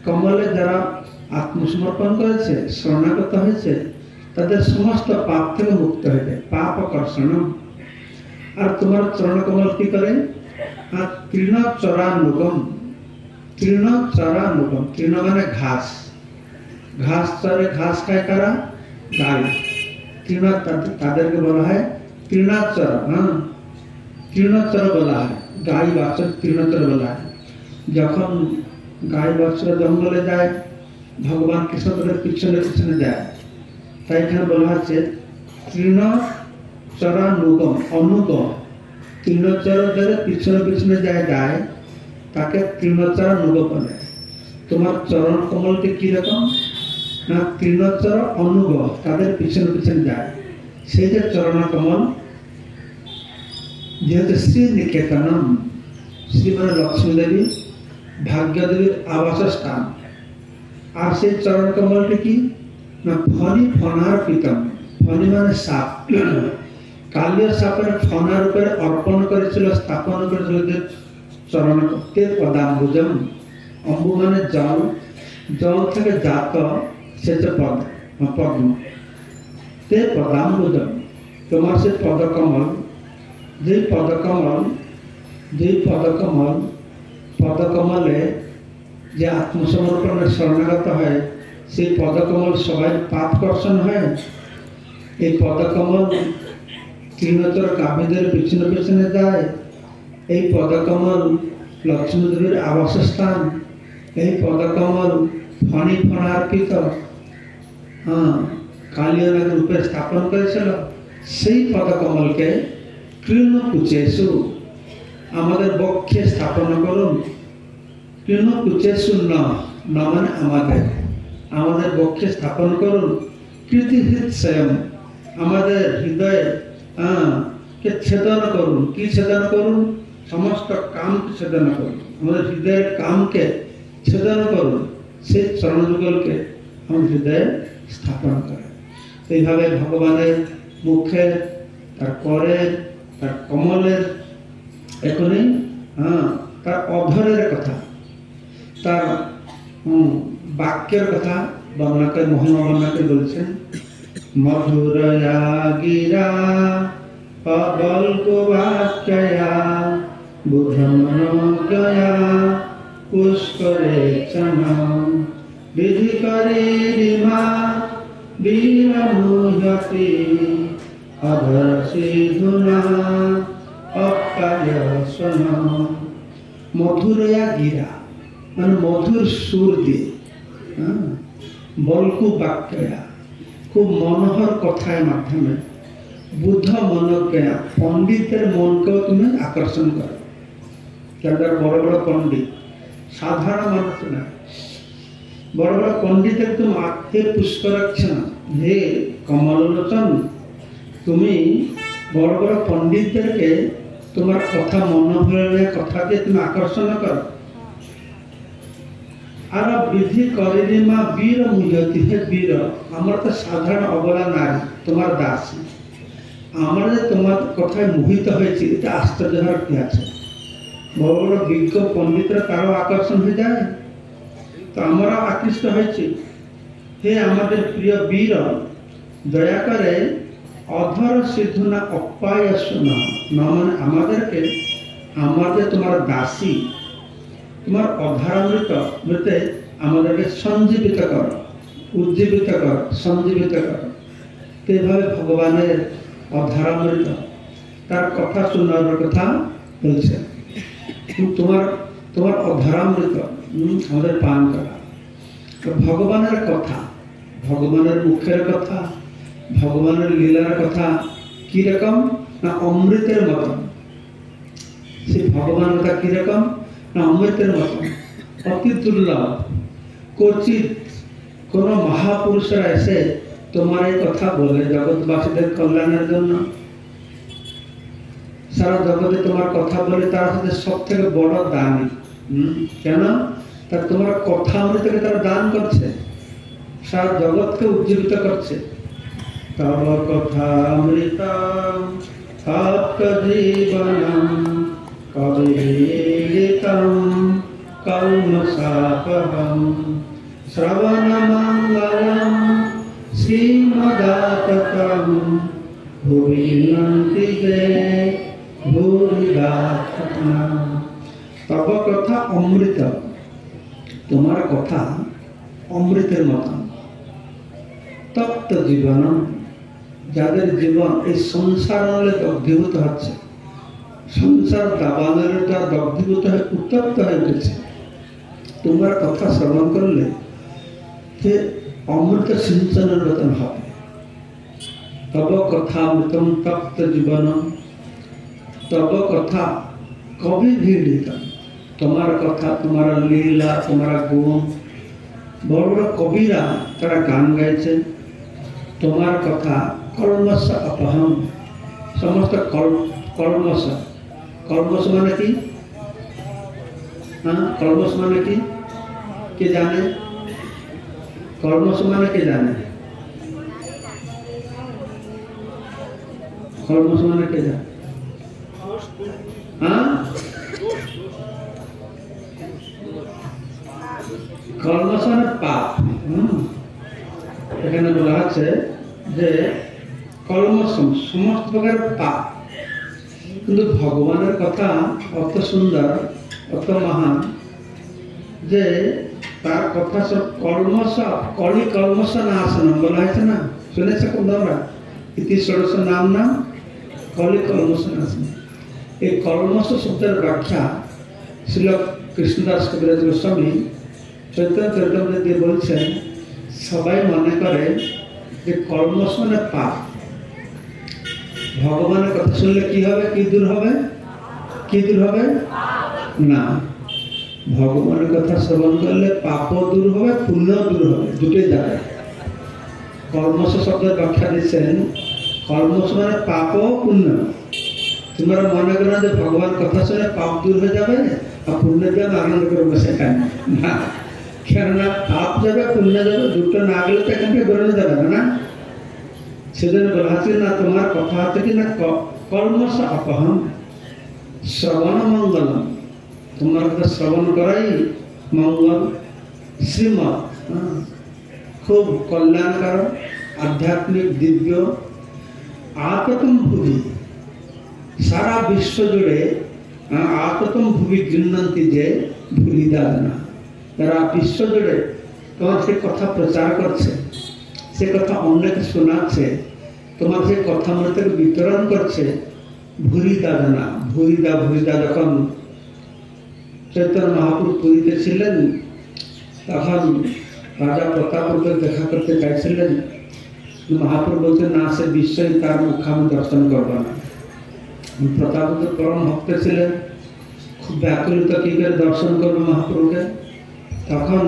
কমলে যারা আত্মসমর্পণ করেছে, শরণাগত হয়েছে, তাদের সমস্ত পাপ থেকে মুক্ত হয়ে যায়। পাপকর্ষণম। আর তোমার চরণ কমল কি করে? আর তৃণচরানুগম। তৃণচরানুগম, তৃণ মানে ঘাস, ঘাস চরে, ঘাস খায় কারা? গাই। তৃণ তাদেরকে বলা হয় তৃণাচর। হ্যাঁ, তৃণচর বলা হয়, গাই বাছর তৃণচর বলা হয়। যখন গাই বাছর জঙ্গলে যায়, ভগবান কৃষ্ণ তাদের পিছনে পিছনে যায়, তাই এখানে বলা হচ্ছে তৃণচরানুগম, অনুগম। তৃণচর যাদের পিছনে পিছনে যায় তাকে তৃণচরানুগ বলে। তোমার চরণ কমলটি কিরকম না তৃণচর অনুগ, তাদের পিছনে পিছনে যায়, সেই যে চরণ কমল। যেহেতু শ্রীনিকেতনম, শ্রী মানে লক্ষ্মী দেবী, ভাগ্যদেবীর আবাস স্থান। আর সেই চরণ কমলটি কি না ফণি ফণার্পিতম। ফণি মানে সাপ, কালীয় সাপের ফণার উপরে অর্পণ করেছিল, স্থাপন করেছিল যে চরণ তে পদাম্বুজম। অম্বু মানে জল, জল থেকে জাত সেটা পদ্ম। তে পদাম্বুজম, তোমার সে পদকমল, যে পদকমলে যে আত্মসমর্পণের শরণাগত হয়, সেই পদকমল সবাই পাপ কর্ষণ হয়। এই পদকমল তৃণচর গাভীদের পিছনে পিছনে যায়। এই পদকমল লক্ষ্মী দেবীর আবাসস্থান। এই পদকমল ফণি ফণার্পিত, কালীয় রূপে স্থাপন করেছিল। সেই পদকমলকে কৃণকুচেষু, আমাদের বক্ষে স্থাপন করুন। কৃণকুচেষু ন মানে আমাদের বক্ষে স্থাপন করুন। কৃতিহৃৎ স্বয়ং, আমাদের হৃদয়ে কে ছেদন করুন। কি ছেদন করুন? সমস্ত কামকে ছেদন করুন, আমাদের হৃদয়ের কামকে ছেদন করুন। সেই চরণযুগলকে আমাদের হৃদয়ে স্থাপন করে। এইভাবে ভগবানের মুখে, তার করের, তার কমলের, এখনই তার অধরের কথা, তার বাক্যের কথা বর্ণনা করে, মহিমা বর্ণনা করে বলছেন মধুরয়া গিরা পবল্কবাক্যয়া বুধমনোজ্ঞয়া পুষ্করে চনম বিধি করে রিমা বীরমুহতি অধর সিধুনা অপ্পায়সন। মধুরয়া গিরা মানে মধুর সুর দিয়ে, বল্কু বাক্যয়া খুব মনোহর কথার মাধ্যমে, বুদ্ধ মনোজ্ঞা পণ্ডিতের মনকেও তুমি আকর্ষণ করো। যারা বড় বড় পণ্ডিত, সাধারণ মানুষ না, বড় বড় পণ্ডিতের তুমি আত্মে পুষ্প রাখছে না। হে কমলোচন, তুমি বড় বড় পণ্ডিতদেরকে তোমার কথা মনোহরের কথা দিয়ে তুমি আকর্ষণ করো। আর বিধি করিনি মা বীর মুহতি, হে বীর, আমরা তো সাধারণ অবলা নারী, তোমার দাসী, আমরা যে তোমার কথায় মোহিত হয়েছি, এটা আশ্চর্য হওয়ার কি আছে? বড় বড় বিজ্ঞ পণ্ডিতরা তারাও আকর্ষণ হয়ে যায়, তো আমরাও আকৃষ্ট হয়েছি। হে আমাদের প্রিয় বীর, দয়া করে অধর সিধুনা অপ্পায়সন, না মানে আমাদেরকে আমার যে তোমার দাসী, তোমার অধারামৃত মৃতে আমাদেরকে সঞ্জীবিত কর, উজ্জীবিত কর, সঞ্জীবিত কর। এভাবে ভগবানের অধারামৃত তার কথা শোনার কথা বলছে, তোমার তোমার অধারামৃত আমাদের পান করা। ভগবানের কথা, ভগবানের মুখের কথা, ভগবানের লীলার কথা কিরকম না অমৃতের মতন। সে ভগবান কথা কিরকম না অমৃতের মতন, অতি দুর্লভ। কচিত কোন মহাপুরুষরা এসে তোমার এই কথা বলে জগৎবাসীদের কল্যাণের জন্য, সারা জগতে তোমার কথা বলে, তার সাথে সব থেকে বড় দানই। কেন? তার তোমার কথা অমৃতকে তারা দান করছে, সারা জগৎকে উজ্জীবিত করছে। তব কথা অমৃত তপ্ত জীবনম কবিদিতম কৌমসাপহম শ্রবণ মঙ্গলম শ্রীমদাততম ভুবি নন্তি তে ভূরিদা। তব কথা অমৃত, তোমার কথা অমৃতের মতন। তপ্ত জীবন, যাদের জীবন এই সংসার দগ্ধীভূত হচ্ছে, সংসার দাবানের যা দগ্ধীভূত হয়ে উত্তপ্ত হয়ে উঠেছে, তোমার কথা শ্রবণ করলে যে অমৃত সিঞ্চনের মতন হবে। তব কথা অমৃতম তপ্ত জীবন, তব কথা কবি ভিড়িত। তোমার কথা, তোমার লীলা, তোমার গুণ, বড় বড় কবিরা তারা গান গাইছে। তোমার কথা কর্মস অপহম, সমস্ত কর্মস। কর্মস মানে কি? হ্যাঁ, কর্মস মানে কি কে জানে? কর্মস মানে কে জানে? কর্মস মানে কে জানে? হ্যাঁ, কর্মস মানে পাপ। এখানে বলা আছে যে কর্মস সমস্ত প্রকার পাপ। কিন্তু ভগবানের কথা অত সুন্দর, অত মহান যে তার কথা সব কর্মস, কলি কর্মস না আসনম বলা হয়েছে না, শুনেছে তোমরা? ইতি ষোড়শ নাম না কলি কর্মস না আসনম। এই কর্মস শব্দের ব্যাখ্যা শ্রীল কৃষ্ণদাস কবিরাজ গোস্বামী চৈতন্য চরিতামৃতে দিয়ে বলছেন, সবাই মনে করে যে কর্মস মানে পাপ। ভগবানের কথা শুনলে কি হবে? কি দূর হবে? কি দূর হবে? না, ভগবানের কথা শ্রবণ করলে পাপও দূর হবে, পুণ্য দূর হবে, দুটোই যাবে। কর্মস শব্দের ব্যাখ্যা দিচ্ছেন, কর্মস মানে পাপ ও পুণ্য। তোমরা মনে করো যে ভগবান কথা শুনে পাপ দূর হয়ে যাবে আর পুণ্য যাবে, আনন্দ করবো সেখানে না। কেননা পাপ যাবে, পুণ্য যাবে, দুটো না গেলে তো এখান থেকে বেরোনো যাবে না। সেজন্য বলা হচ্ছে না, তোমার কথা হচ্ছে কি না কর্মস অপহম শ্রবণ মঙ্গলম, তোমার কথা শ্রবণ করাই মঙ্গল। শ্রীমৎ খুব কল্যাণকর, আধ্যাত্মিক, দিব্য। আততম ভুবি, সারা বিশ্ব জুড়ে আততম ভুবি গৃহ্ণন্তি যে ভুলিদা না, যারা বিশ্ব জুড়ে তোমার সে কথা প্রচার করছে, সে কথা অন্যকে শোনাচ্ছে, তোমার সে কথা মধ্যে বিতরণ করছে। ভুরিদা জানা, ভুরিদা ভুরিদা যখন চৈতন্য মহাপ্রভু পুরীতে ছিলেন, তখন রাজা প্রতাপকে দেখা করতে চাইছিলেন। মহাপ্রভু বলছেন, না, সে বিশ্বই তার মুখামু দর্শন করব না। প্রতাপ পরম ভক্ত ছিলেন, খুব ব্যাকুলিত, কি করে দর্শন করবে মহাপ্রভুকে। তখন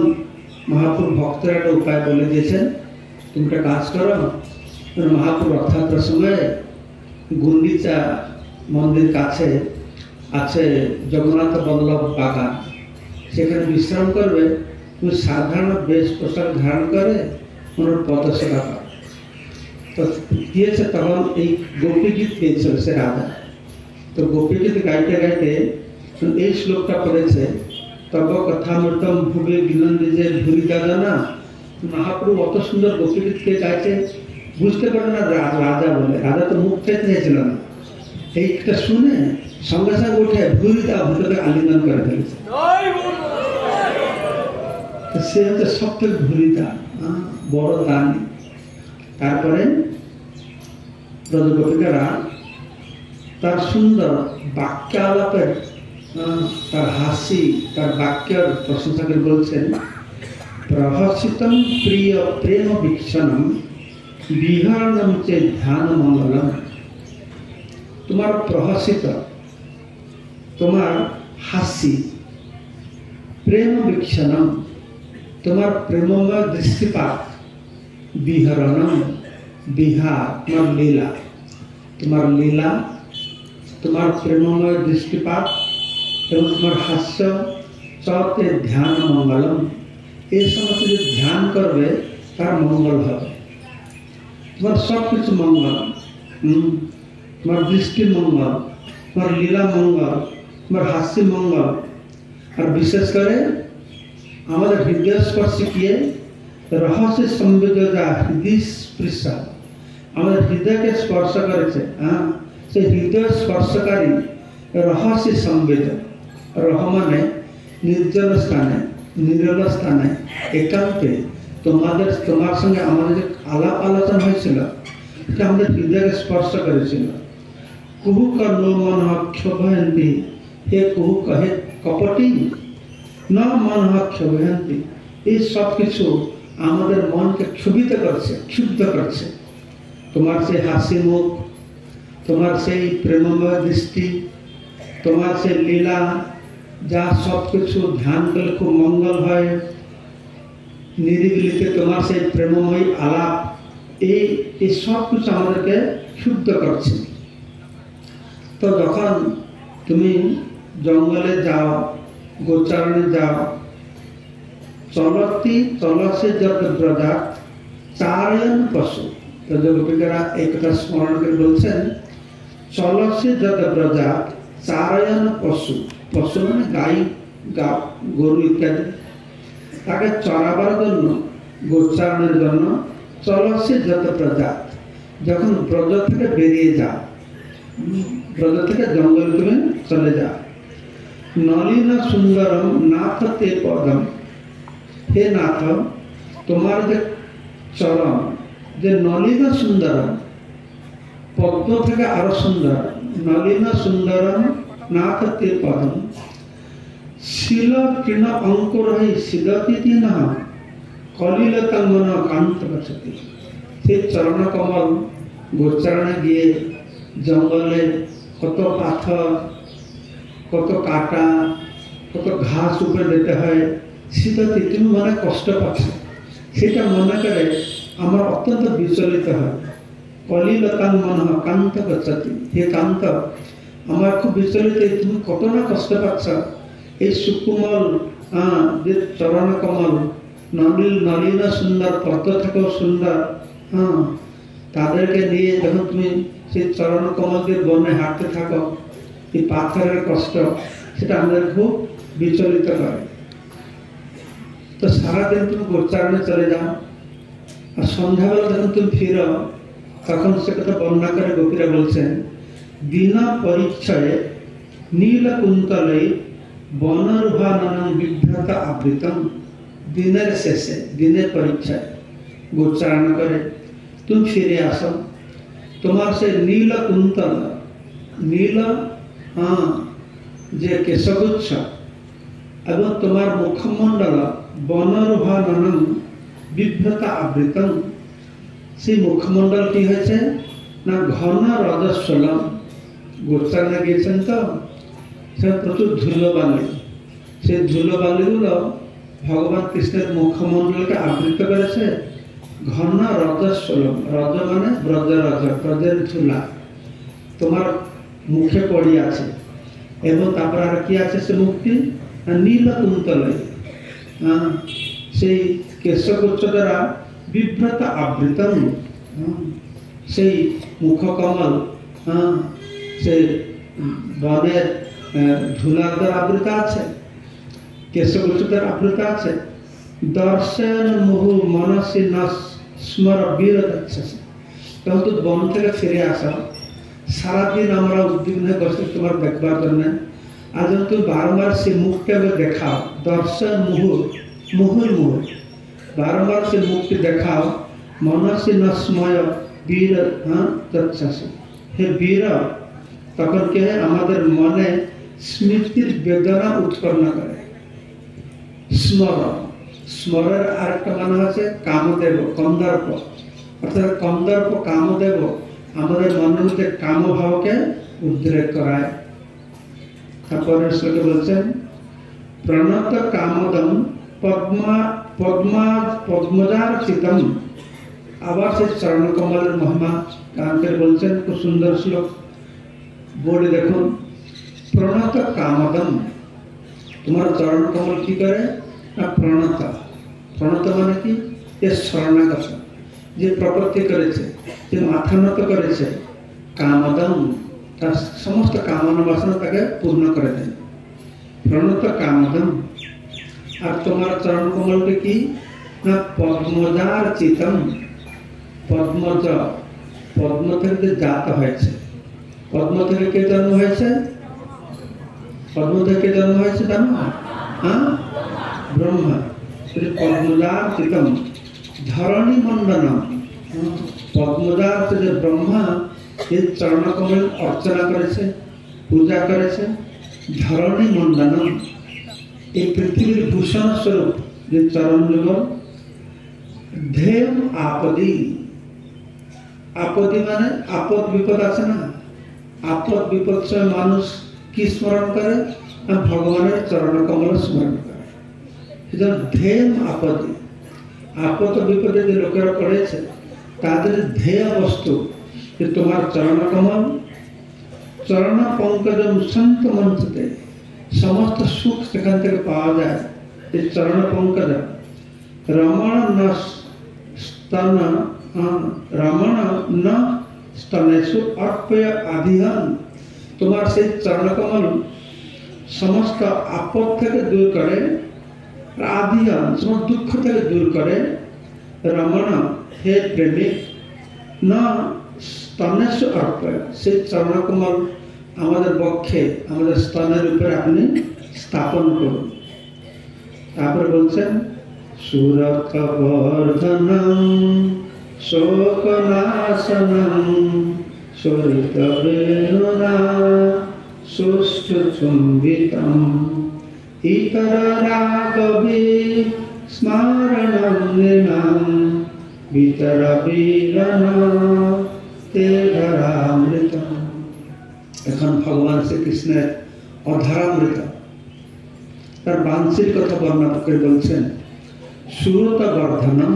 মহাপ্রভু ভক্তের একটা উপায় বলে দিয়েছেন, তুমি একটা কাজ করো, মহাপ্রভু রথযাত্রার সময় গুন্ডিচা মন্দির কাছে আছে জগন্নাথ বল্লভ বাগান, সেখানে বিশ্রাম করবে। তুমি সাধারণ বেশ পোশাক ধারণ করে ওনার পদসেবা করো। তো দিয়েছে, তখন এই গোপীগীত গেয়েছিল সে রাজা। তো গোপীগীত গাইতে গাইতে এই শ্লোকটা পড়েছে, তব কথামৃতম ভুবে বিনন্দি যে ভুরি দাদা না। মহাপ্রভু অত সুন্দর গোপীগীতকে গাইছে, বুঝতে পারে না রাজা বলে। রাজা তো মুখ চাইতে চাইছিল না। এইটা শুনে সঙ্গে সঙ্গে উঠে ভুঁড়িটা ভূতকে আলিঙ্গন করে ফেলেছে। সে হচ্ছে সবথেকে ভুঁড়িটা বড় দানি। তারপরে ব্রজগোপিকারা তার সুন্দর বাক্যালাপের তার হাসি তার বাক্যের প্রশংসা করে বলছেন, প্রহসিতম প্রিয় প্রেম বীক্ষণম বিহরণম চে ধ্যান মঙ্গলম। তোমার প্রহসিত, তোমার হাসি, প্রেম বীক্ষণম, তোমার প্রেমময় দৃষ্টিপাত, বিহরণম বিহার, তোমার লীলা, তোমার লীলা, তোমার প্রেমময় দৃষ্টিপাত এবং তোমার হাস্য চতে ধ্যান মঙ্গলম। এই সমস্ত যে ধ্যান করবে তার মঙ্গল হবে। তোমার সব কিছু মঙ্গল, তোমার দৃষ্টি মঙ্গল, তোমার লীলা মঙ্গল, তোমার হাসি মঙ্গল। আর বিশেষ করে আমাদের হৃদয় স্পর্শে কিয়ে রহস্য সংবেদতা হৃদয় স্পৃশ, আমাদের হৃদয়কে স্পর্শ করেছে। সেই হৃদয় স্পর্শকারী রহস্য সংবেদ। রহ মানে নির্জন স্থানে, নিরল স্থানে, একান্তে তোমার সঙ্গে আমাদের যে আলাপ আলোচনা হয়েছিল সেটা আমাদের হৃদয়কে স্পর্শ করেছিল। কুহুক নো মন ক্ষোভয়ন্তী, হে কুহুক হে কপটি ন মন ক্ষোভয়ন্তী। এই সব কিছু আমাদের মনকে ক্ষোভিত করছে, ক্ষুব্ধ করছে। তোমার সেই হাসি মুখ, তোমার সেই প্রেমময় দৃষ্টি, তোমার সেই লীলা, যা সব কিছু ধ্যান করলে খুব মঙ্গল হয়, নিরিবিলিতে তোমার সেই প্রেমময়ী আলাপ, এই সব কিছু আমাদেরকে ক্ষুব্ধ করছে। তো যখন তুমি জঙ্গলে যাও, গোচারণে যাও, চলতি চলসে যত ব্রজা চারয়ন পশু। ব্রজগোপিকারা এই কথা স্মরণ করে বলছেন, চলসে যত ব্রজা চারয়ন পশু। পশু মানে গাই, গরু ইত্যাদি, তাকে চড়াবার জন্য, গোচারণের জন্য চলসে যত ব্রজা। যখন ব্রজ থেকে বেরিয়ে যাও, ব্রজ থেকে জঙ্গল তুমি চলে যাও। নলিন সুন্দরম নাথ তে পদম। হে নাথ, তোমার যে চরণ, যে নলিন সুন্দরম, পদ্ম থেকে আরো সুন্দর, নলিন সুন্দরম নাথ তে পদম। শিল তৃণ অঙ্কুর হই শিলতি না কলিলতাঙ্গন কান্ত বসতি। সেই চরণ কমল গোচারণে গিয়ে জঙ্গলে কত পাথর, কত কাটা, কত ঘাস উপরে যেতে হয়, শীততি তুমি মনে কষ্ট পাচ্ছ, সেটা মনে করে আমার অত্যন্ত বিচলিত হয়। কলিলতাং মন কান্ত গচ্ছতি। হে কান্ত, আমার খুব বিচলিত, তুমি কত না কষ্ট পাচ্ছ। এই সুকুমল যে চরণ কমল, নলিন সুন্দর, পদ্ম থেকেও সুন্দর, তাদেরকে নিয়ে যখন তুমি সেই চরণ কমলদের বনে হাঁটতে থাকো, এই পাথরের কষ্ট, সেটা আমাদের খুব বিচলিত করে। তো সারাদিন তুমি গোচারণে চলে যাও, আর সন্ধ্যাবেলা যখন তুমি ফিরো, তখন সে কথা বর্ণনা করে গোপীরা বলছেন, বিনা পরিচ্ছয়ে নীল কুন্তলে বনরুহানন বিভ্রাত আবৃতম। দিনের শেষে, দিনের পরিচ্ছয় গোচারণ করে তুমি ফিরে আসো, তোমার সেই নীল কুন্তল, নীল যে কেশগুচ্ছ এবং তোমার মুখমণ্ডল বনরুহানন বিভ্রত আবৃতম। সেই মুখমণ্ডল কি হয়েছে না ঘন রজস্বলম। গোচারণে গিয়েছেন তো, সে প্রচুর ধুলোবালি, সেই ধুলোবালিগুলো ভগবান কৃষ্ণের মুখমণ্ডলকে আবৃত করেছে ঘন রজস্বলম। রজ মানে ব্রজরজ, ব্রজের ধুলা তোমার মুখে পড়ি আছে। এবং তারপর আর কি আছে সে মুক্তি, নীল কুন্তলে, সেই কেশগুচ্ছ দ্বারা বিভ্রত আবৃতম। সেই মুখকমল সে বনের ধুলার দ্বারা আবৃত আছে, কেশগুচ্ছ দ্বারা আবৃত আছে। দর্শন মুহু মনসি ন স্মর বীর যাচ্ছে। তখন তো বন থেকে ফিরে আসা, सारा दिन আমরা উদ্বিগ্ন হয়ে বসে তোমার দেখবার জন্য আজ তুমি বারবার সে মুখটাকে দেখাও দর্শন মুহুর্মুহ বারবার সে মুখটি দেখাও মনসি নস্ময় বীর তৎসস হে বীর তখন কে আমাদের মনে স্মৃতির বেদনা উৎপন্ন করে স্মরণ আরেকটা মানে হচ্ছে কামদেব কন্দর্প অর্থাৎ কন্দর্প কামদেব আমাদের মনের মধ্যে কামভাবকে উদ্রেক করায়। তারপরে শ্লোকে বলছেন প্রণত কামদম পদ্মজার্চিতম আবার সেই চরণ কমলের মহিমা গান বলছেন খুব সুন্দর শ্লোক বোর্ডে দেখুন প্রণত কামদম তোমার চরণ কমল কি করে না প্রণত মানে কি যে শরণাগত যে প্রপত্তি করেছে যে মাথা নত করেছে কামদম তার সমস্ত কামনা বাসনা তাকে পূর্ণ করে দেয় প্রণত কামদম। আর তোমার চরণ কমলটি কি না পদ্মজার্চিতম পদ্মজ পদ্ম থেকে জাত হয়েছে পদ্ম থেকে কে জন্ম হয়েছে পদ্ম থেকে জন্ম হয়েছে জানো ব্রহ্মা পদ্মজার্চিতম ধরণী মণ্ডনম পদ্মজাত যে ব্রহ্মা এই চরণ কমল অর্চনা করেছে পূজা করেছে ধরণী মণ্ডনম এই পৃথিবীর ভূষণ স্বরূপ যে চরণ যুগল ধেম আপদি আপদি মানে আপদ বিপদ আছে না আপদ বিপদ সময় মানুষ কি স্মরণ করে না ভগবানের চরণ কমল স্মরণ করে সেজন্য ধেম আপদি আপদ বিপদে যে লোকেরা পড়েছে তাদের ধ্যেয় বস্তু যে তোমার চরণ কমল চরণ পঙ্কজম সন্ত মঞ্চতে সমস্ত সুখ সেখান থেকে পাওয়া যায় এই চরণ পঙ্কজ রমণ ন স্তন রমণ ন স্তনেষু অর্পয় আধিহন তোমার সেই চরণ কমল সমস্ত আপদ থেকে দূর করে আধিহন সমস্ত দুঃখ থেকে দূর করে রমণ হে প্রেমিক না স্তনেষু অর্পয় সেই চরণ কমল আমাদের বক্ষে আমাদের স্তনের উপরে আপনি স্থাপন করুন। তারপরে বলছেন সুরত বর্ধনম শোকনাশনম সরিত বেণুনা সুষ্ঠ চুম্বিতম ইতর রাগবি স্মরণম নিনাম ভিতর বীরন তে ধরামৃতম। এখন ভগবান শ্রীকৃষ্ণের অধরামৃত তার বাঞ্ছির কথা বর্ণনা করে বলছেন সুরত বর্ধনম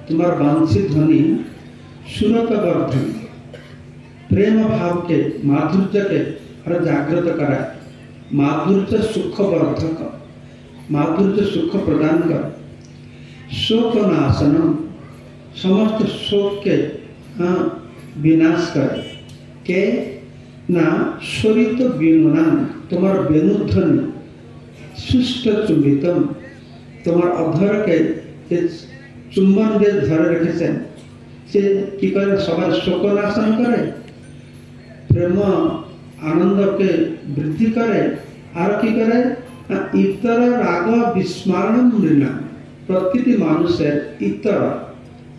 তোমার বাঞ্ছি ধ্বনি সুরত বর্ধন প্রেম ভাবকে মাধুর্যকে আরো জাগ্রত করায় মাধুর্য সুখ বর্ধক মাধুর্য সুখ প্রদান করে শোক নাশনম সমস্ত শোককে বিনাশ করে কে না সরিত বেণুনাম তোমার বেণুধ্বনি সুষ্ঠ চুম্বিতম তোমার অধরকে যে চুম্বন দিয়ে ধরে রেখেছেন সে কি করে সবার শোক নাশন করে প্রেম আনন্দকে বৃদ্ধি করে আর কি করে ইতর রাগ বিস্মরণ মৃণাম প্রতিটি মানুষের ইতর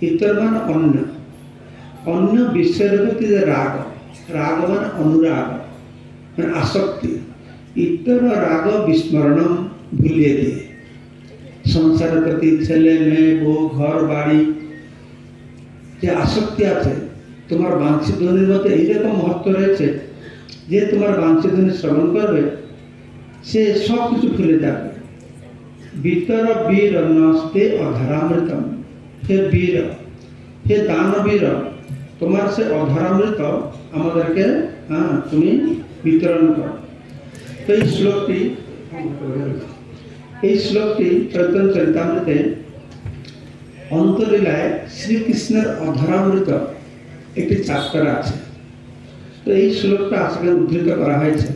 ইতর মানে অন্য অন্য বিষয়ের প্রতি যে রাগ রাগ মানে অনুরাগ মানে আসক্তি ইতর রাগ বিস্মরণম ভুলিয়ে দিয়ে সংসারের প্রতি ছেলে মেয়ে বউ ঘর বাড়ি যে আসক্তি আছে তোমার বাঞ্ছিত ধ্বনির মধ্যে এইরকম মহত্ব রয়েছে যে তোমার বাঞ্ছিত ধ্বনি শ্রবণ করবে সে সব কিছু ভুলে যাবে ভিতর বীর নস্তে অধরামৃতম হে বীর হে দানবীর তোমার সে অধরামৃত আমাদেরকে তুমি বিতরণ করো। তো এই শ্লোকটি চৈতন্য চরিতামৃতে অন্তলীলায় শ্রীকৃষ্ণের অধরামৃত একটি চ্যাপ্টার আছে। তো এই শ্লোকটা আসলে উদ্ধৃত করা হয়েছে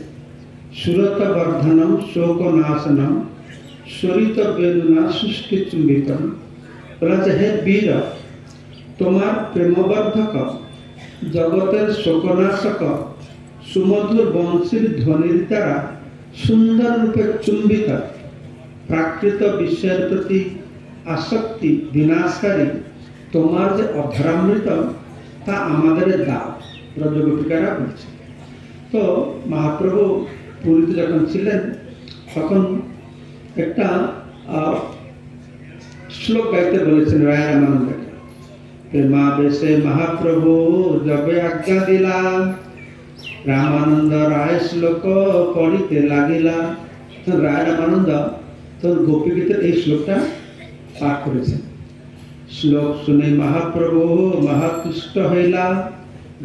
সুরত বর্ধনম শোক নাশনম সরিত বেণুনা সুষ্টি চুম্বিতম বলা আছে হে বীর তোমার প্রেমবর্ধক জগতের শোকনাশক সুমধুর বংশীর ধ্বনির দ্বারা সুন্দর রূপে চুম্বিত প্রাকৃত বিষয়ের প্রতি আসক্তি বিনাশকারী তোমার যে অধরামৃত তা আমাদের দাও, ব্রজগোপিকারা বলছে। তো মহাপ্রভু পুরীতে যখন ছিলেন তখন একটা শ্লোক গাইতে বলেছেন রায় রামানন্দকে। প্রেমাবেশে মহাপ্রভু যবে আজ্ঞা দিলা, রামানন্দ রায় শ্লোক পড়িতে লাগিলা। রায় রামানন্দ তোর গোপী গীতের এই শ্লোকটা পাঠ করেছেন। শ্লোক শুনে মহাপ্রভু মহাতুষ্ট হইলা,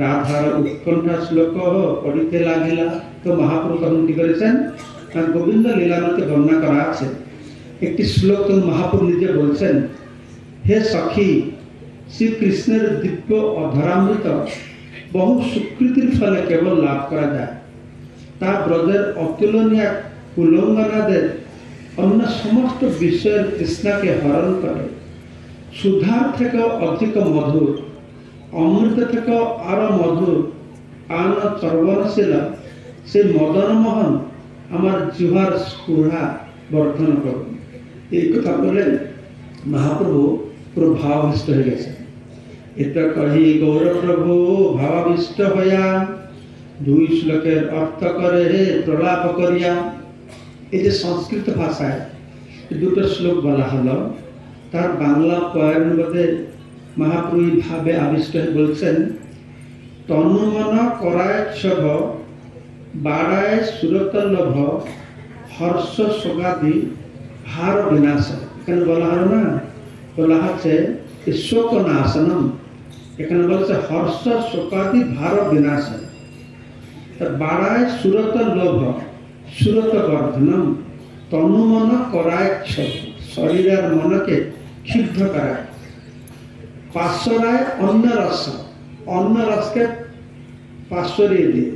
রাধার উৎকণ্ঠা শ্লোক পড়িতে লাগিলা। তো মহাপ্রভু তখন কি করেছেন, গোবিন্দ লীলামতে বর্ণনা করা আছে একটি শ্লোক। তখন মহাপ্রভু নিজে বলছেন, হে সখী, শ্রীকৃষ্ণের দিব্য অধরামৃত বহু সুকৃতির ফলে কেবল লাভ করা যায়। তা ব্রজের অতুলনীয় কুলঙ্গনাদের অন্য সমস্ত বিষয়ের তৃষ্ণাকে হরণ করে। সুধার থেকেও অধিক মধুর, অমৃত থেকেও আরো মধুর আন চর্বণশীল সেই মদনমোহন আমার জিহ্বার স্পৃহা বর্ধন করুন। এই কথা বলে মহাপ্রভু পুরো ভাবাবিষ্ট হয়ে গেছে। এটা কহি গৌরপ্রভু ভাবাবিষ্ট হইয়া দুই শ্লোকের অর্থ করে প্রলাপ করিয়া। এই যে সংস্কৃত ভাষায় দুটো শ্লোক বলা হলো, তার বাংলা পয়ের মধ্যে মহাপ্রভু ভাবে আবিষ্ট হয়ে বলছেন, তনুমন করায় ছব বাড়ায় সুরতলভ হর্ষ শোকাদি ভার বিনাশ। এখানে বলা হলো না, বলা হচ্ছে শোক নাশনম, এখানে বলছে হর্ষ শোকাদি ভার বিনাশ। বাড়ায় সুরত লোভ সুরত বর্ধনম, তনুমন করায় ছব, শরীর আর মনকে ক্ষুব্ধ করায়। পাশ্বরায় অন্য রস, অন্য রসকে পাশ্বরিয়ে দিয়ে।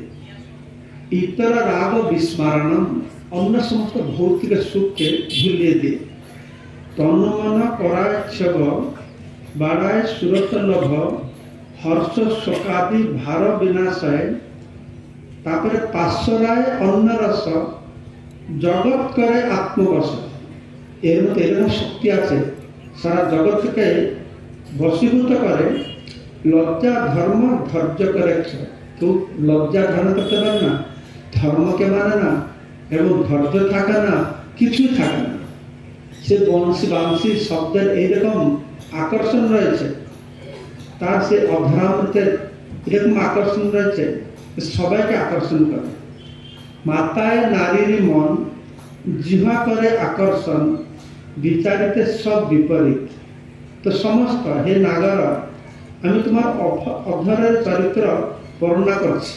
ইতর রাগ বিস্মারণম, অন্য সমস্ত ভৌতিক সুখকে ভুলিয়ে দিয়ে। তনুমন করায় ছব বাড়ায় সুরত লোভ হর্ষ শোকাদি ভার বিনাশায়। তারপরে পাশ্বরায় অন্য রস জগৎ করে আত্মবশ। এর মধ্যে এরকম শক্তি আছে, সারা জগৎকে বশীভূত করে। লজ্জা ধর্ম ধৈর্য করে। কেউ লজ্জা ধারণ করতে পারে না, ধর্মকে মানে না, এবং ধৈর্য থাকে না, কিছুই থাকে না। সে বংশী বাংশী শব্দের এইরকম আকর্ষণ রয়েছে, তার সে অধরামৃতের এরকম আকর্ষণ রয়েছে, সবাইকে আকর্ষণ করে। মাতায় নারীর মন জিহ্বা করে আকর্ষণ, বিচারিতে সব বিপরীত। তো সমস্ত হে নাগর, আমি তোমার অধরের চরিত্র বর্ণনা করছি,